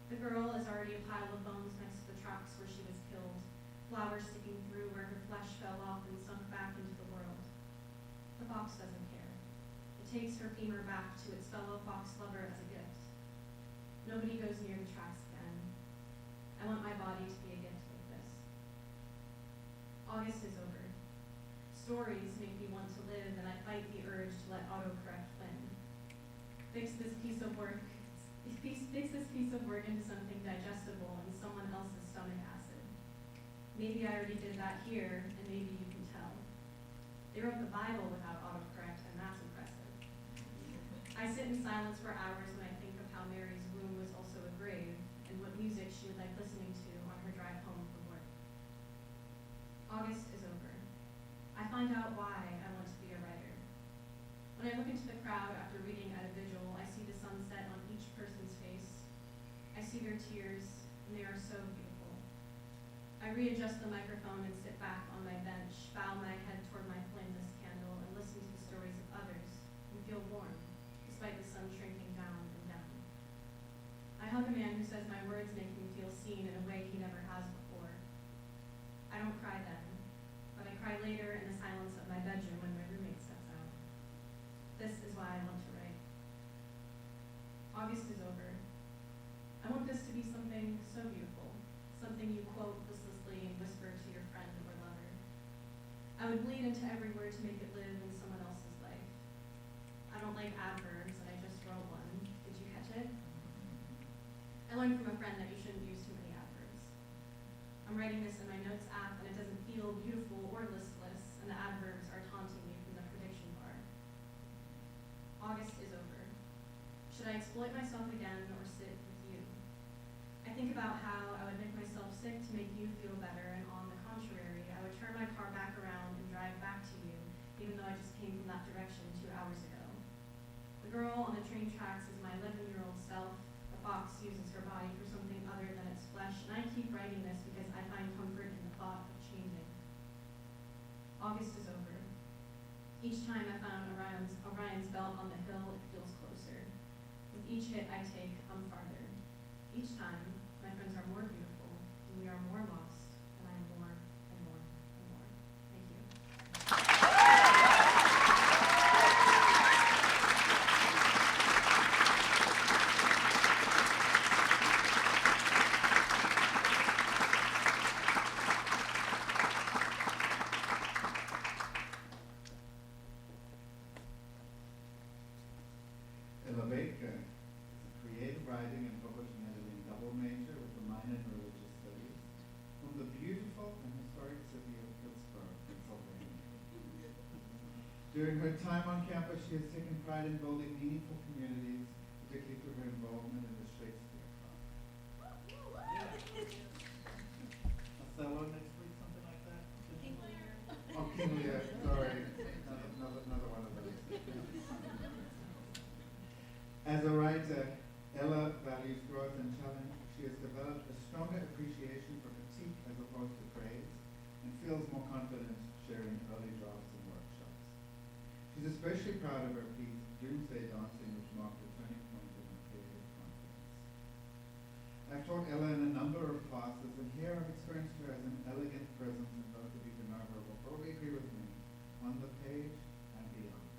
The girl is already a pile of bones next to the tracks where she was killed, flowers sticking through where her flesh fell off and sunk back into the world. The fox doesn't care. It takes her femur back to its fellow fox lover as a gift. Nobody goes near the tracks again. I want my body to be a gift like this. August is over. Stories make me want to live, and I fight the urge to let autocorrect win. Fix this piece of work into something digestible in someone else's stomach acid. Maybe I already did that here, and maybe you can tell. They wrote the Bible without autocorrect, and that's impressive. I sit in silence for hours when I think of how Mary's womb was also a grave, and what music she would like listening to on her drive home from work. August is over. I find out why I want to be a writer. When I look into the crowd after reading at a vigil, I see the sunset on each person's face. I see their tears, and they are so beautiful. I readjust the microphone and sit back on my bench, bow my head toward my flameless candle, and listen to the stories of others, and feel warm, despite the sun shrinking down and down. I hug a man who says my words make me feel seen in a way he never has before. I don't cry then, but I cry later in the silence of my bedroom when my roommate steps out. This is why I want to write. August is over. I want this to be something so beautiful, something you quote listlessly and whisper to your friend or lover. I would bleed into every word to make it live in someone else's life. I don't like adverbs, and I just wrote one. Did you catch it? I learned from a friend that you shouldn't use too many adverbs. I'm writing this in my notes app, and it doesn't feel beautiful or listless, and the adverbs are taunting me from the prediction bar. August is over. Should I exploit myself again or sit with you? I think about how I would make myself sick to make you feel better, and on the contrary, I would turn my car back around and drive back to you, even though I just came from that direction 2 hours ago. The girl on the train tracks is my 11-year-old self. The fox uses her body for something other than its flesh, and I keep writing this because I find comfort in the thought of changing. August is over. Each time I found Orion's belt on the hill, it feels closer. With each hit I take, I'm farther. Each time, my friends are more beautiful, and we are more lost, and I am more and more and more. Thank you. Ella Baker is a creative writing and publishing editing double major with a minor in religious studies from the beautiful and historic city of Pittsburgh, Pennsylvania. During her time on campus, she has taken pride in building meaningful communities, particularly through her involvement in the Shakespeare Club. Othello next week, something like that? King Lear. Oh, King Lear, sorry. Another one of those. As a writer, Ella values growth and challenge. She has developed a stronger appreciation for critique as opposed to praise, and feels more confident sharing early drafts and workshops. She's She's especially proud of her piece, Doomsday Dancing, which marked a turning point in her creative confidence. I've taught Ella in a number of classes, and here I've experienced her as an elegant presence, and both of you who know her will probably agree with me, on the page and beyond.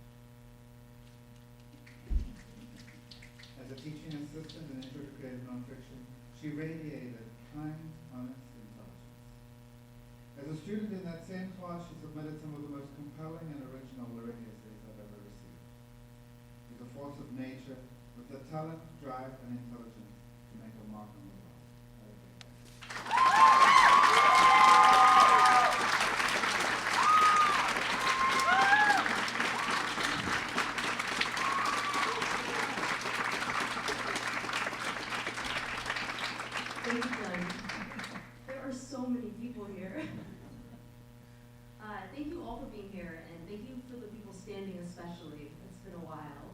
As a teaching assistant in Intro to Creative Nonfiction, she radiated kind, honest intelligence. As a student in that same class, she submitted some of the most compelling and original lyric essays I've ever received. She's a force of nature with the talent, drive, and intelligence to make a mark on the world. Have a great day. Thank you, Glenn. There are so many people here. Thank you all for being here, and thank you for the people standing especially. It's been a while.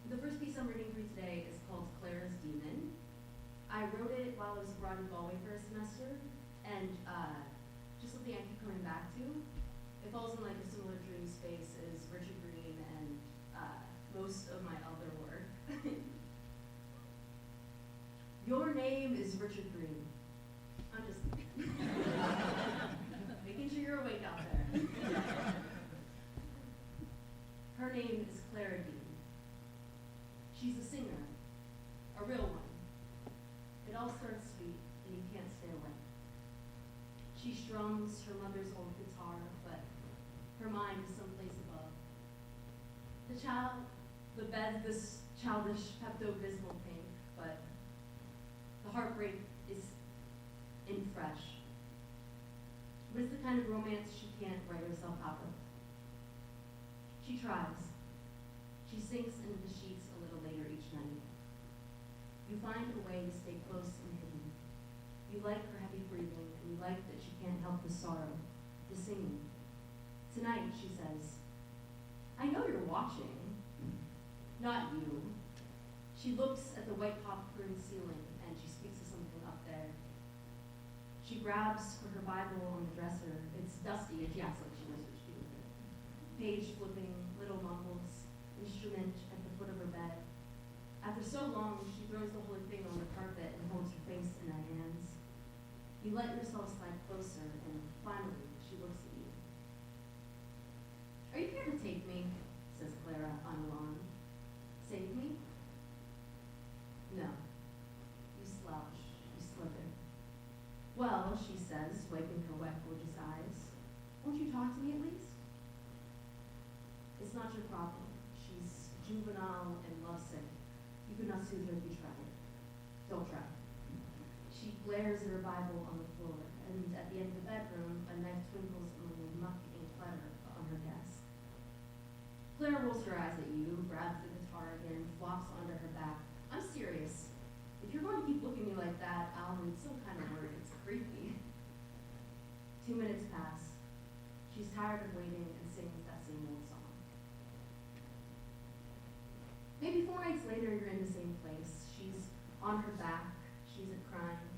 The first piece I'm reading for you today is called Clara's Demon. I wrote it while I was abroad in Galway for a semester, and just something I keep coming back to. It falls in like a similar dream space as Richard Green and most of my other work. Your name is Richard Green. I'm just making sure you're awake out there. Her name is Clara Dean. She's a singer, a real one. It all starts sweet, and you can't stay away. She strums her mother's old guitar, but her mind is someplace above. The bed, this childish Pepto-Bismol pink, but the heartbreak is in fresh. But it's the kind of romance she can't write herself out of. She tries. She sinks into the sheets a little later each night. You find a way to stay close and hidden. You like her heavy breathing, and you like that she can't help the sorrow, the singing. Tonight, she says, I know you're watching. Not you. She looks at the white popcorn ceiling, and she speaks of something up there. She grabs for her Bible on the dresser. It's dusty, and she acts like she knows what to do with it. Page flipping, little mumbles, instrument at the foot of her bed. After so long, she throws the holy thing on the carpet and holds her face in her hands. You let yourself slide closer, and finally, she looks at you. Are you here to take me? Says Clara, unalarmed. Save me? No. You slouch. You slither. Well, she says, wiping her wet, gorgeous eyes, won't you talk to me at least? It's not your problem. She's juvenile and lovesick. You could not soothe her if you tried. Don't try. She glares at her Bible on the floor, and at the end of the bedroom, a knife twinkles among the muck and clutter on her desk. Clara rolls her eyes at you, grabs the guitar again, flops onto her back. I'm serious. If you're going to keep looking at me like that, I'll need some kind of word. It's creepy. 2 minutes pass. She's tired of waiting and sings that same old song. Maybe 4 nights later, you're in the same place. She's on her back. She's at crying.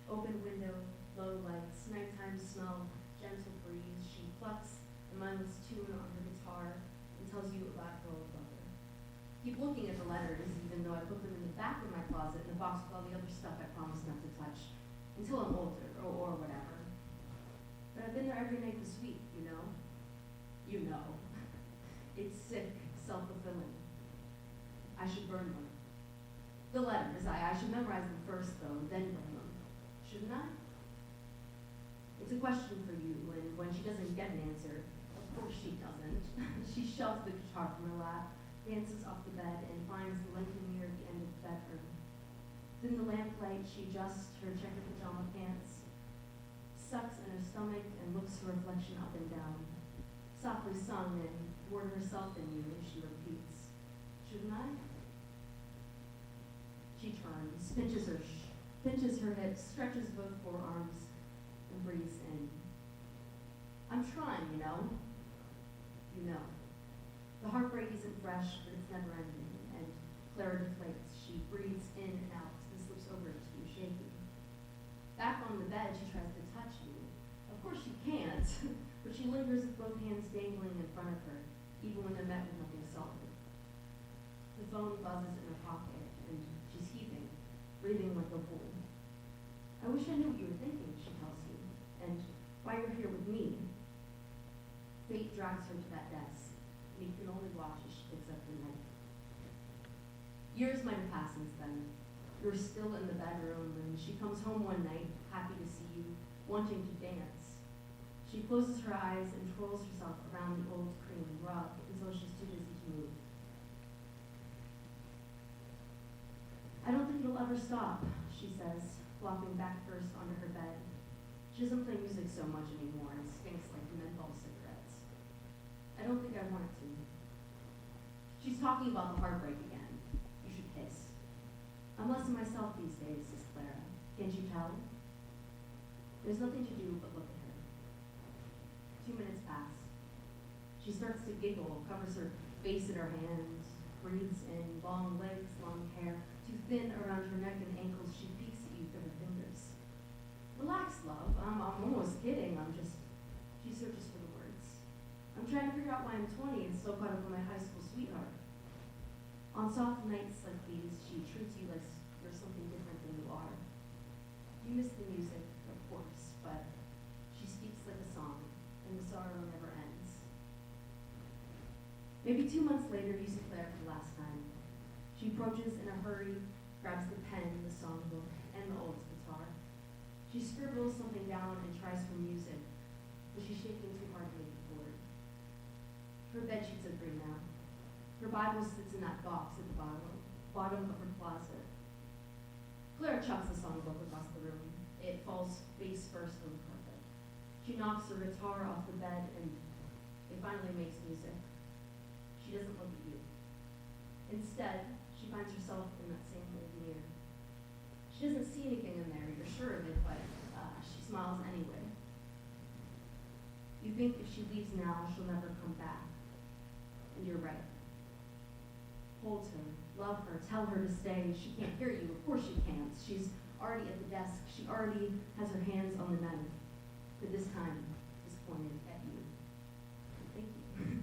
Open window, low lights, nighttime smell, gentle breeze. She plucks a mindless tune on her guitar and tells you about her old brother. Keep looking at the letters, even though I put them in the back of my closet in the box with all the other stuff I promised not to touch, until I'm older, or whatever. But I've been there every night this week, you know? You know. It's sick, self-fulfilling. I should burn them. The letters, I should memorize them first, though, then burn them. Shouldn't I? It's a question for you, and when she doesn't get an answer, of course she doesn't, she shoves the guitar from her lap, dances off the bed, and finds the lengthy mirror at the end of the bedroom. In the lamplight, she adjusts her checkered pajama pants, sucks in her stomach, and looks her reflection up and down. Softly sung and toward herself and you, she repeats, shouldn't I? She turns, pinches her hips, stretches both forearms, and breathes in. I'm trying, you know. You know. The heartbreak isn't fresh, but it's never ending, and Clara deflates. She breathes in and out, and slips over to you, shaking. Back on the bed, she tries to touch you. Of course she can't. but she lingers with both hands dangling in front of her, even when they're met with nothing solid. The phone buzzes in her pocket, and she's heaving, breathing like a bull. I wish I knew what you were thinking, she tells you, and why you're here with me. Fate drags her to that desk, and you can only watch as she picks up the knife. Years might have passed since then. You're still in the bedroom, and she comes home one night, happy to see you, wanting to dance. She closes her eyes and twirls herself around the old cream rug until she's too busy to move. I don't think it'll ever stop, she says, flopping back first onto her bed. She doesn't play music so much anymore and stinks like menthol cigarettes. I don't think I want it to. She's talking about the heartbreak again. You should kiss. I'm less than myself these days, says Clara. Can't you tell? There's nothing to do but look at her. 2 minutes pass. She starts to giggle, covers her face in her hands, breathes in, long legs, long hair, too thin around her neck and ankles. She peeks at you through her fingers. Relax, love. I'm almost kidding. She searches for the words. I'm trying to figure out why I'm 20 and still caught up with my high school sweetheart. On soft nights like these, she treats you like you're something different than you are. You miss the music, of course, but she speaks like a song, and the sorrow never ends. Maybe 2 months later, you see Claire for the last time. She approaches in a hurry, grabs the pen, the songbook, and the old guitar. She scribbles something down and tries for music, but she's shaking too hard to make it forward. Her bedsheets are green now. Her Bible sits in that box at the bottom of her closet. Claire chucks the songbook across the room. It falls face first on the carpet. She knocks her guitar off the bed, and it finally makes music. She doesn't look at you. Instead, she finds herself in that same old mirror. She doesn't see anything in there, you're sure of it, but she smiles anyway. You think if she leaves now, she'll never come back. And you're right. Hold her, love her, tell her to stay. She can't hear you, of course she can't. She's already at the desk. She already has her hands on the knife. But this time, it's pointed at you. Thank you.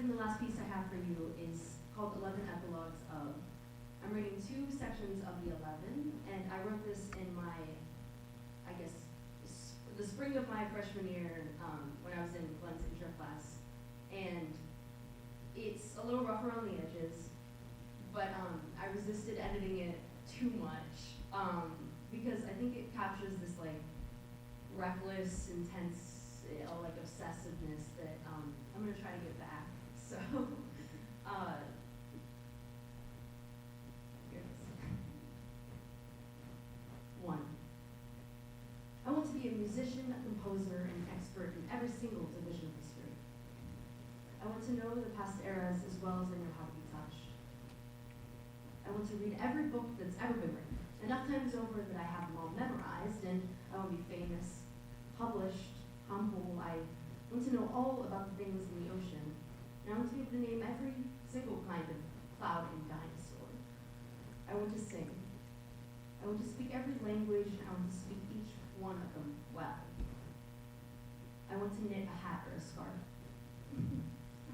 The last piece I have for you is called 11 Epilogues of. I'm reading 2 sections of the 11, and I wrote this in my, the spring of my freshman year when I was in Glenn's intro class. And it's a little rough around the edges, but I resisted editing it too much because I think it captures this reckless, intense, obsessiveness that I'm going to try to get back. So, here it is. 1. I want to be a musician, a composer, and expert in every single division of history. I want to know the past eras as well as I know how to be touched. I want to read every book that's ever been written, enough times over that I have them all memorized, and I want to be famous, published, humble. I want to know all about the things in the ocean. And I want to be able to name every single kind of cloud and dinosaur. I want to sing. I want to speak every language, and I want to speak each one of them well. I want to knit a hat or a scarf.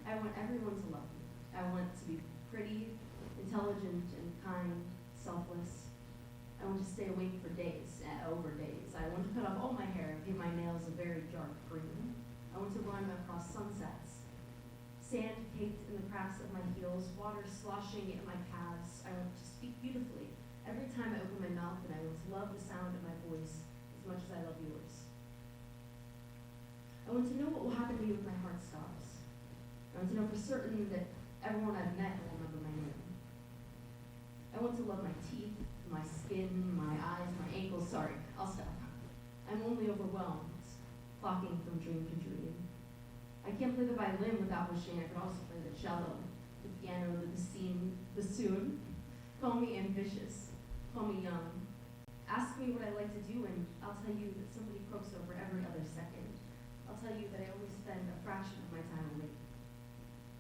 I want everyone to love me. I want to be pretty, intelligent, and kind, selfless. I want to stay awake for days, over days. I want to cut off all my hair and paint my nails a very dark green. I want to run across sunsets. Sand caked in the cracks of my heels, water sloshing in my calves. I want to speak beautifully every time I open my mouth, and I want to love the sound of my voice as much as I love yours. I want to know what will happen to me if my heart stops. I want to know for certain that everyone I've met will remember my name. I want to love my teeth, my skin, my eyes, my ankles. Sorry, I'll stop. I'm only overwhelmed, flocking from dream to dream. I can't play the violin without wishing I could also play the cello, the piano, the bassoon. Call me ambitious. Call me young. Ask me what I like to do, and I'll tell you that somebody croaks over every other second. I'll tell you that I always spend a fraction of my time awake.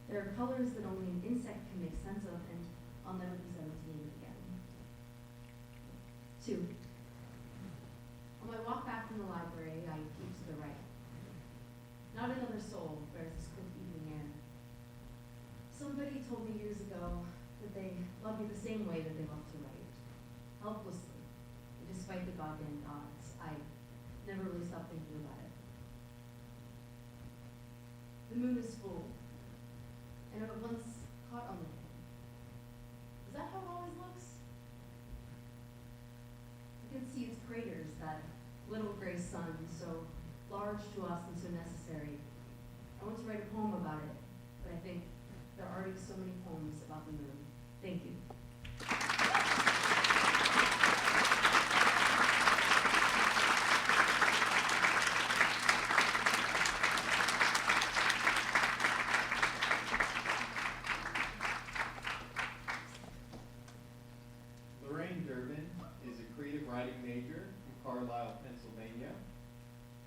There are colors that only an insect can make sense of, and I'll never be 17 again. 2. On my walk back from the library, I peep to the right. Not another soul bears this quick evening air. Somebody told me years ago that they love you the same way that they love to write, helplessly, and despite the goddamn odds. I never really stopped thinking about it. The moon is full, and it once caught on the thing. Is that how it always looks? I can see its craters, that little gray sun, so large to us and so necessary. I want to write a poem about it, but I think there are already so many poems about the moon. Thank you. Lorraine Durbin is a creative writing major from Carlisle, Pennsylvania.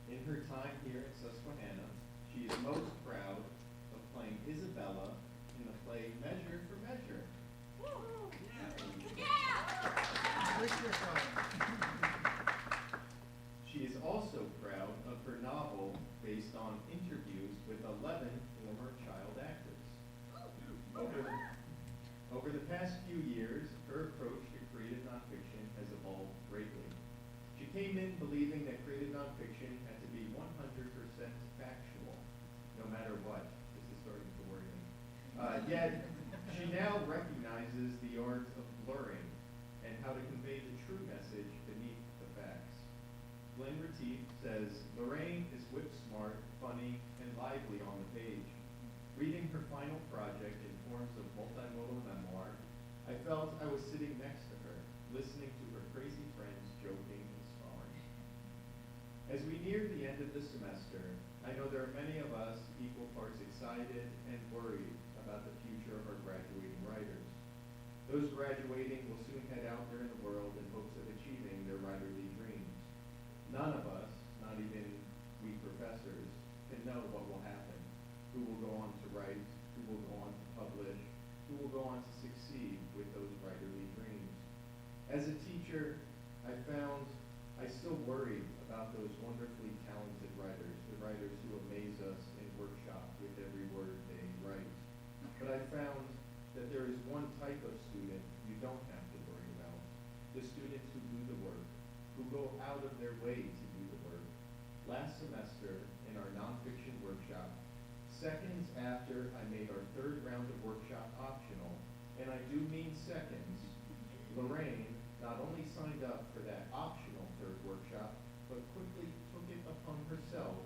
In her time here at Susquehanna, she is most proud of playing Isabella in the play Measure for Measure. She is also proud of her novel based on interviews with 11 former child actors. Over the past few years, her approach to creative nonfiction has evolved greatly. She came in believing that creative nonfiction had to be 100% factual, no matter what. This is starting to worry me. Yet, she now recognizes the art of blurring and how to convey the true message beneath the facts. Glenn Retief says, Lorraine is whip smart, funny, and lively on the page. Reading her final project in forms of multimodal memoir, I felt I was sitting next to her, listening to her crazy friends joking and sparring. As we near the end of the semester, I know there are many of us equal parts excited and worried about the future of our graduating writers. Those graduating will soon head out there in the world in hopes of achieving their writerly dreams. None of us, not even we professors, can know what will happen, who will go on to write, who will go on to publish, who will go on to succeed with those writerly dreams. As a teacher, I found I still worry about those wonderfully talented writers, the writers who amaze us in workshop with every word they write. But I found that there is one type of student you don't have to worry about, the students who do the work, who go out of their way to do the work. Last semester, in our nonfiction workshop, seconds after I made our third round of workshop optional, and I do mean seconds, Lorraine not only signed up for that optional third workshop, but quickly took it upon herself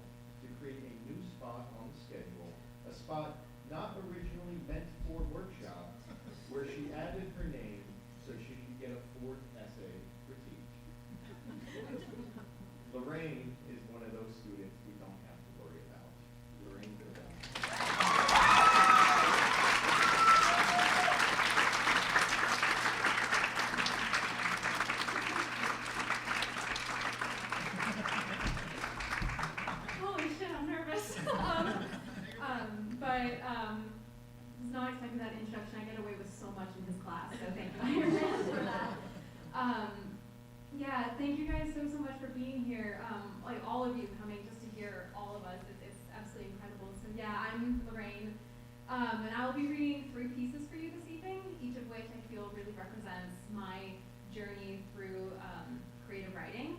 to create a new spot on the schedule, a spot not originally meant for workshop, where she added her name so she could get a fourth essay critique. Lorraine is one of those students we don't have to worry about. Lorraine Durbin. Holy shit, I'm nervous. Was not expecting that introduction. I get away with so much in his class, so thank you, Iron Man, for that. Yeah, thank you guys so much for being here. Like all of you coming just to hear all of us, it's absolutely incredible. So yeah, I'm Lorraine, and I will be reading 3 pieces for you this evening, each of which I feel really represents my journey through creative writing.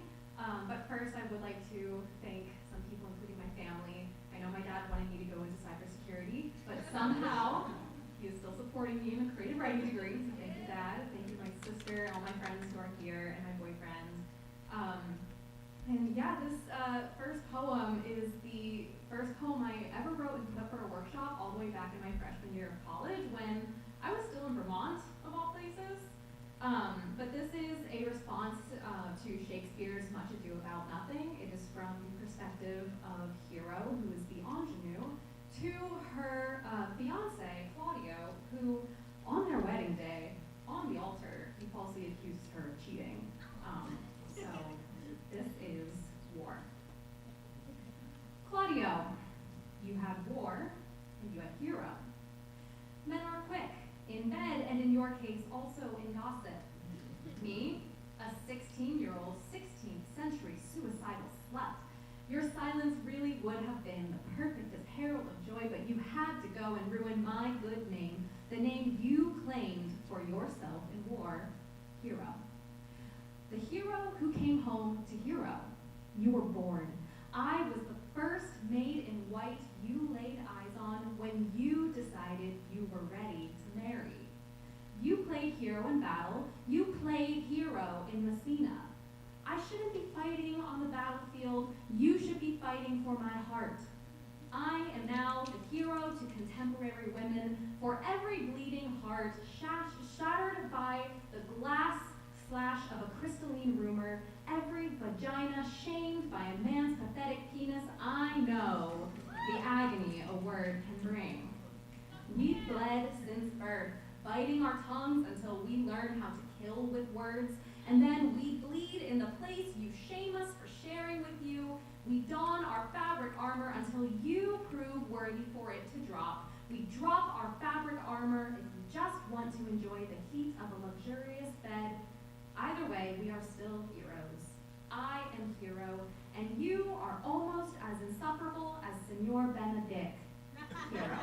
But first, I would like to thank some people, including my family. I know my dad wanted me to go into cybersecurity, but somehow he is still supporting me in a creative writing degree. So thank you, Dad. Thank you, my sister, all my friends who are here, and my boyfriend. And yeah, this first poem is the first poem I ever wrote and put up for a workshop all the way back in my freshman year of college when I was still in Vermont, of all places. But this is a response to Shakespeare's Much Ado About Nothing. It is from the perspective of Hero, who is the ingenue, to her fiance, Claudio, who, on their wedding day, on the altar, he falsely accused her of cheating. So this is war. Claudio, and in your case, also in gossip. Me, a 16-year-old, 16th century suicidal slut. Your silence really would have been the perfectest herald of joy, but you had to go and ruin my good name, the name you claimed for yourself in war, hero. The hero who came home to hero. You were born. I was the first maid in white you laid eyes on when you decided you were ready to marry. You played hero in battle. You played hero in Messina. I shouldn't be fighting on the battlefield. You should be fighting for my heart. I am now the hero to contemporary women, for every bleeding heart shattered by the glass slash of a crystalline rumor, every vagina shamed by a man's pathetic penis. I know the agony a word can bring. We've bled since birth, biting our tongues until we learn how to kill with words, and then we bleed in the place you shame us for sharing with you. We don our fabric armor until you prove worthy for it to drop. We drop our fabric armor if you just want to enjoy the heat of a luxurious bed. Either way, we are still heroes. I am hero, and you are almost as insufferable as Senor Benedict. Hero.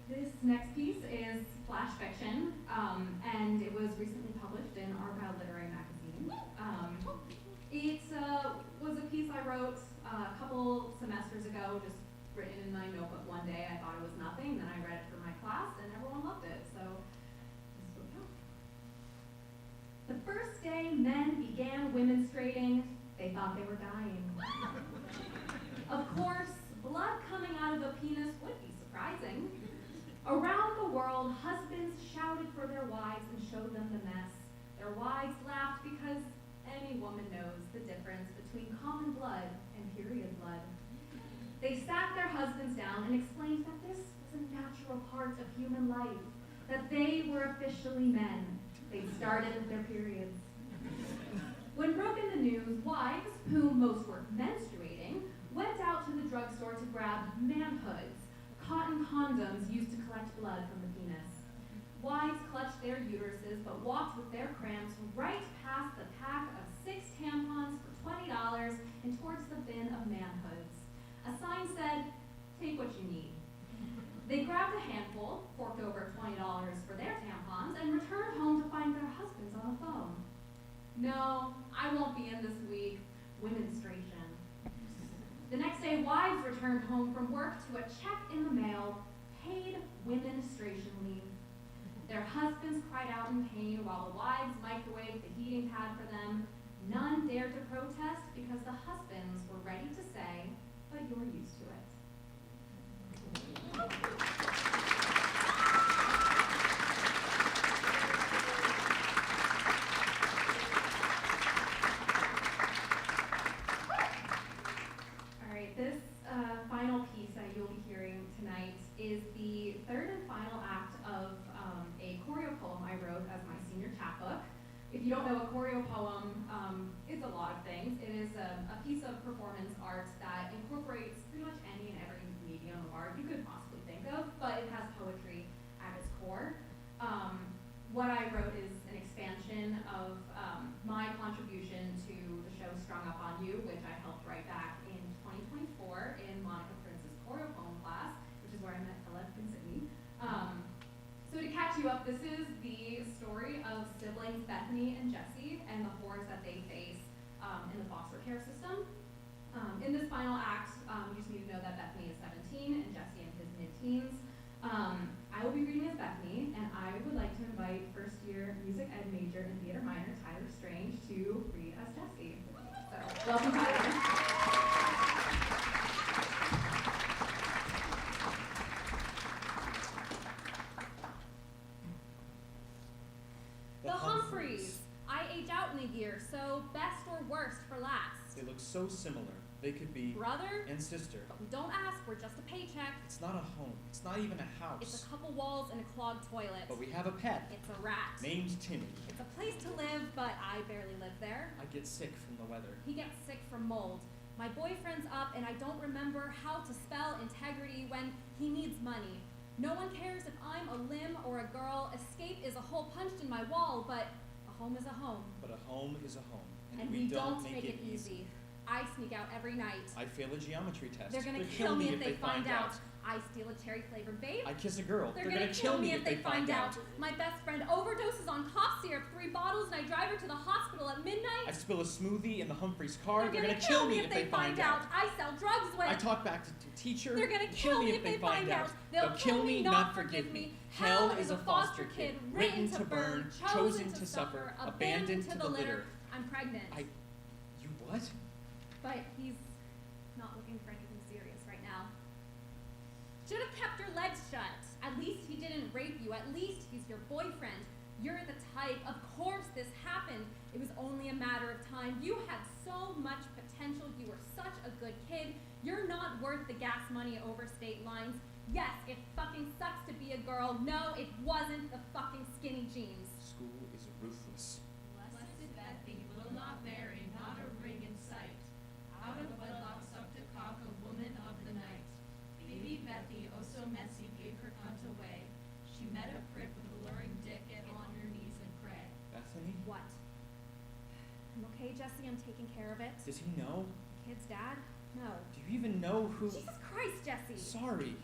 This next piece is flash fiction, and it was recently published in Argyle Literary Magazine. It was a piece I wrote a couple semesters ago, just written in my notebook one day. I thought it was nothing, then I read it for my class, and everyone loved it, so this is what it goes. The first day men began womenstruating, they thought they were dying. Of course, blood coming out of a penis would be surprising. Around the world, husbands shouted for their wives and showed them the mess. Their wives laughed because any woman knows the difference between common blood and period blood. They sat their husbands down and explained that this was a natural part of human life, that they were officially men. They started their periods. When broken the news, wives, whom most were menstruating, went out to the drugstore to grab manhoods, cotton condoms used to collect blood from the penis. Wives clutched their uteruses but walked with their cramps right past the pack of 6 tampons for $20 and towards the bin of manhoods. A sign said, "Take what you need." They grabbed a handful, forked over $20 for their tampons, and returned home to find their husbands on the phone. "No, I won't be in this week. Womenstruation." The next day, wives returned home from work to a check in the mail, paid womenstruation leave. Their husbands cried out in pain while the wives microwaved the heating pad for them. None dared to protest because the husbands were ready to say, "But you're used to it." All right, this final piece that you'll be hearing tonight is the third and final act of a choreo poem I wrote as my senior chapbook. If you don't know a choreo poem, it's a lot of things. It is a piece of performance art that incorporates pretty much any and every medium of art you could possibly think of, but it has poetry at its core. What I wrote is an expansion of my contribution to the show Strung Up on You, which I helped write back in 2024 in Monica Prince's choreo poem class, which is where I met Ella and Sydney. So to catch you up, this is the story of siblings Bethany and Jesse and the horrors that they face in the foster care system. In this final act, you just need to know that Bethany is 17 and Jesse in his mid-teens. I will be reading as Bethany, and I would like to invite first-year music ed major and theater minor Tyler Strange to read as Jesse. So, welcome, Tyler. The Humphreys. I age out in a year, so best or worst for last. They look so similar. They could be Brother and sister. But we don't ask, we're just a paycheck. It's not a home. It's not even a house. It's a couple walls and a clogged toilet. But we have a pet. It's a rat. Named Timmy. It's a place to live, but I barely live there. I get sick from the weather. He gets sick from mold. My boyfriend's up and I don't remember how to spell integrity when he needs money. No one cares if I'm a limb or a girl. Escape is a hole punched in my wall, but a home is a home. But a home is a home. And we don't make it easy. I sneak out every night. I fail a geometry test. They're gonna kill me if they find out. I steal a cherry-flavored babe. I kiss a girl. They're gonna kill me if they find out. My best friend overdoses on cough syrup, 3 bottles, and I drive her to the hospital at midnight. I spill a smoothie in the Humphrey's car. They're gonna kill me if they find out. I sell drugs when I talk back to teacher. They're gonna kill me if they find out. They'll kill me, not forgive me. Hell is a foster kid, written to burn, chosen to suffer, abandoned to the litter. I'm pregnant. You what? But he's not looking for anything serious right now. Should have kept your legs shut. At least he didn't rape you. At least he's your boyfriend. You're the type. Of course this happened. It was only a matter of time. You had so much potential. You were such a good kid. You're not worth the gas money over state lines. Yes, it fucking sucks to be a girl. No, it wasn't the fucking skinny jeans. School is ruthless. Blessed Bethy will not marry, not a ring in sight. Out of wedlock sucked a cock, a woman of the night. Baby Bethy, oh so messy, gave her cunt away. She met a prick with a luring dick, get on your knees and pray. Bethany? What? I'm okay, Jesse. I'm taking care of it. Does he know? The kid's dad? No. Do you even know who? Jesus Christ, Jesse! Sorry.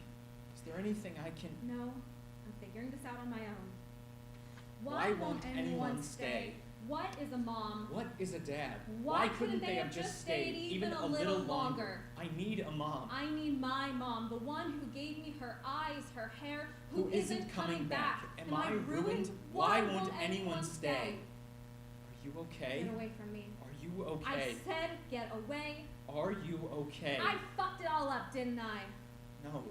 Is there anything I can? No. I'm figuring this out on my own. Why won't anyone stay? What is a mom? What is a dad? Why couldn't they have just stayed even a little longer? I need a mom. I need my mom, the one who gave me her eyes, her hair, who isn't coming back. Am I ruined? Why won't anyone stay? Are you okay? Get away from me. Are you okay? I said get away. Are you okay? I fucked it all up, didn't I? No,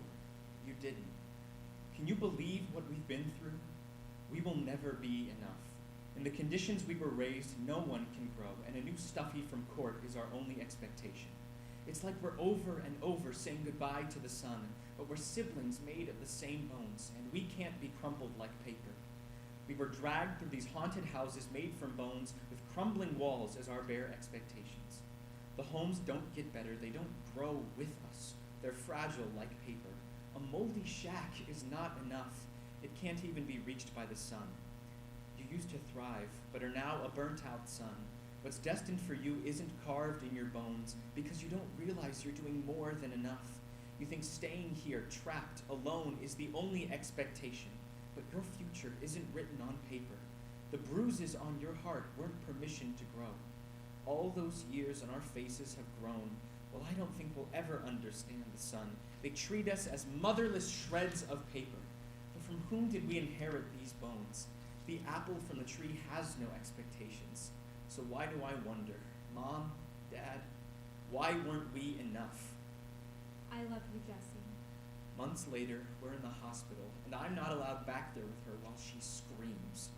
you didn't. Can you believe what we've been through? We will never be enough. In the conditions we were raised, no one can grow, and a new stuffy from court is our only expectation. It's like we're over and over saying goodbye to the sun, but we're siblings made of the same bones, and we can't be crumpled like paper. We were dragged through these haunted houses made from bones with crumbling walls as our bare expectations. The homes don't get better, they don't grow with us. They're fragile like paper. A moldy shack is not enough. It can't even be reached by the sun. You used to thrive, but are now a burnt-out son. What's destined for you isn't carved in your bones because you don't realize you're doing more than enough. You think staying here, trapped, alone, is the only expectation, but your future isn't written on paper. The bruises on your heart weren't permission to grow. All those years on our faces have grown. Well, I don't think we'll ever understand the sun. They treat us as motherless shreds of paper. But from whom did we inherit these bones? The apple from the tree has no expectations. So why do I wonder, Mom, Dad, why weren't we enough? I love you, Jesse. Months later, we're in the hospital, and I'm not allowed back there with her while she screams.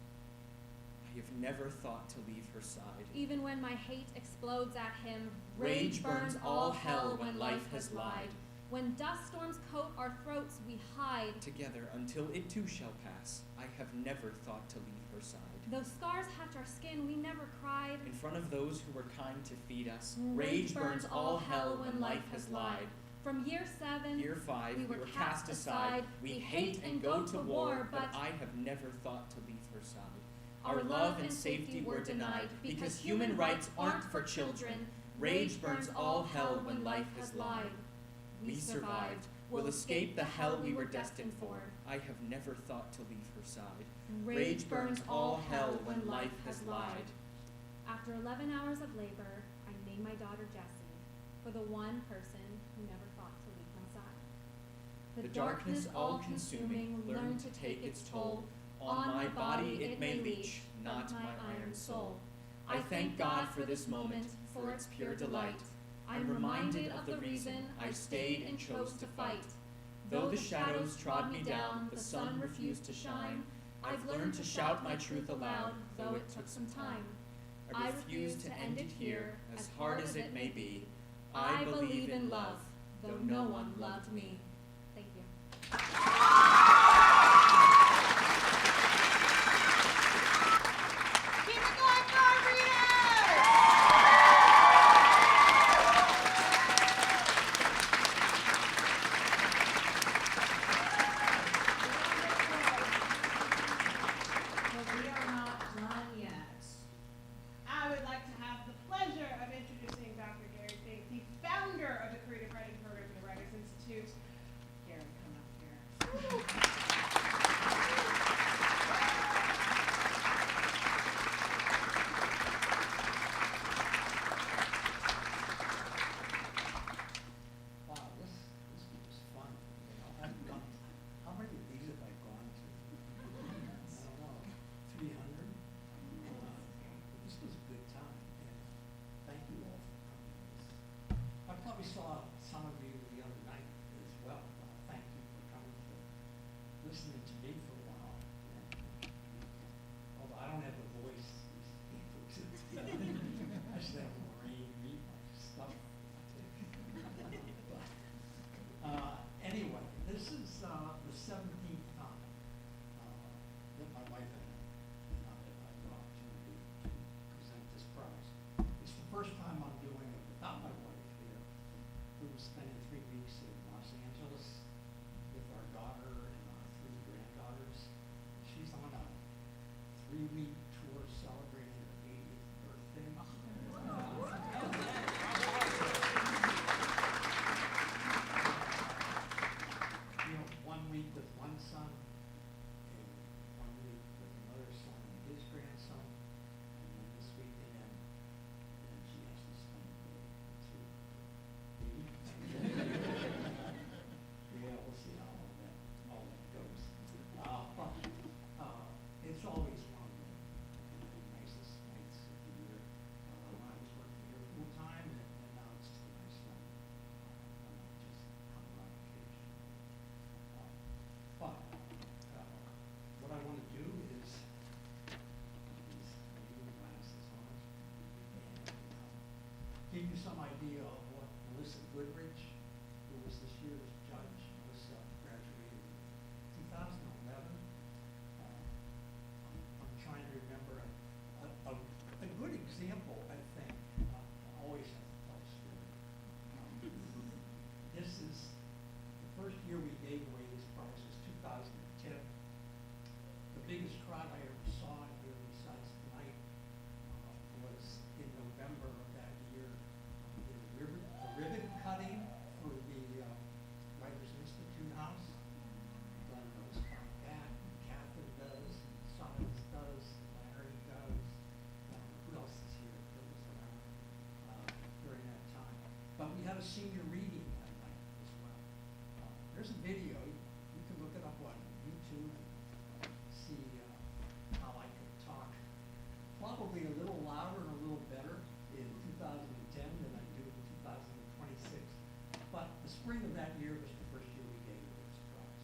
I have never thought to leave her side. Even when my hate explodes at him, Rage burns all hell when life has lied. When dust storms coat our throats, we hide. Together until it too shall pass, I have never thought to leave her side. Though scars hatch our skin, we never cried. In front of those who were kind to feed us, Rage burns all hell when life has lied. From year 7, Year 5, we were cast aside. We hate and go to war, but I have never thought to leave her side. Our love and safety were denied because human rights aren't for children. Rage burns all hell when life has lied. We survived. We'll escape the hell we were destined for. I have never thought to leave her side. Rage burns all hell when life has lied. After 11 hours of labor, I named my daughter Jessie for the one person who never thought to leave my side. The darkness all-consuming learned to take its toll. On my body it may leach, not my iron soul. I thank God for this moment, for its pure delight. I'm reminded of the reason I stayed and chose to fight. Though the shadows trod me down, the sun refused to shine, I've learned to shout my truth aloud, though it took some time. I refuse to end it here, as hard as it may be. I believe in love, though no one loved me. Thank you. Keep it going, Darby! give you some idea of what Melissa Goodrich, who was this year's judge, Melissa graduated in 2011. I'm trying to remember a good example, I think. I always have to tell a story. This is the first year we gave away this prize was 2010. The biggest crowd I ever saw here besides tonight was in November of that year. The ribbon cutting for the Writers Institute House. Glenn knows about that. Kathryn does. Silas does. Larry does. Who else is here that was around during that time? But we had a senior reading that night as well. There's a video. You can look it up on YouTube and see how I could talk probably a little louder and a little better in 2010 than I do in 2026. But the spring of that year was the first year we gave away this prize.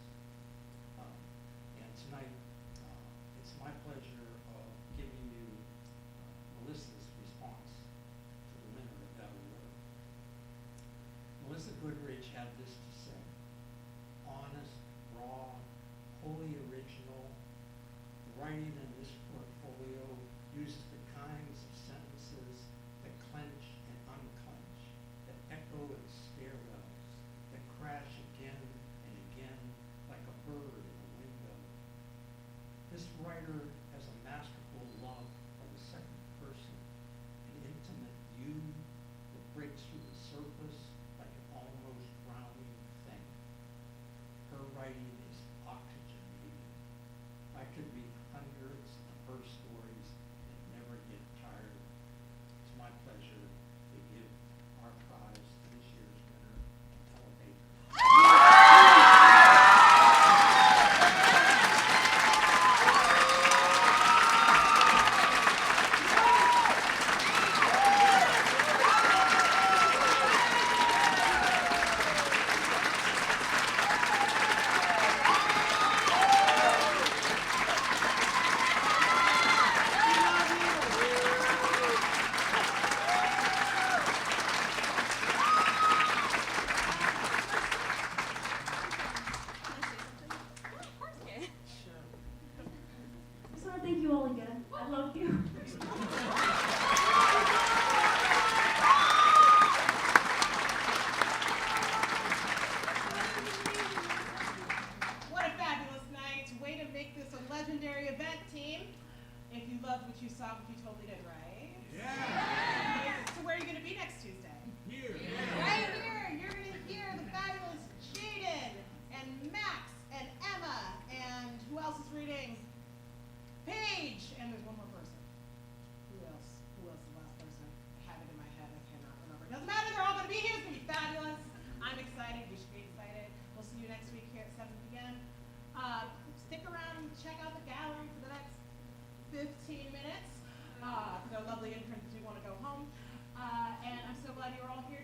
And tonight, it's my pleasure of giving you Melissa's response to the winner of that award. Melissa Goodrich had this to say: honest, raw, wholly original. The writing in this portfolio uses the kinds of sentences that clench and unclench, that echo and stairwells, that crash again and again like a bird in a window. This writer has a masterful love of the second person, an intimate you that breaks through the surface like an almost drowning thing. Her writing is oxygenated. I could read hundreds of her stories and never get tired. It's my pleasure to give our prize to this year's winner, Ella Baker. I just want to thank you all again. I love you. What a fabulous night. Way to make this a legendary event, team. If you loved what you saw, what you totally did, right? Yeah. So where are you going to be next Tuesday? Here. Right here. You're going to hear the fabulous Jaden and Max and Emma and who else is reading? Paige. And there's one more person. Who else? Who else is the last person? I have it in my head. I cannot remember. Doesn't matter. They're all going to be here. It's going to be fabulous. I'm excited. You should be excited. We'll see you next week here at 7 p.m. Stick around and check out the gallery for the next 15 minutes. They're lovely interns who want to go home. And I'm so glad you're all here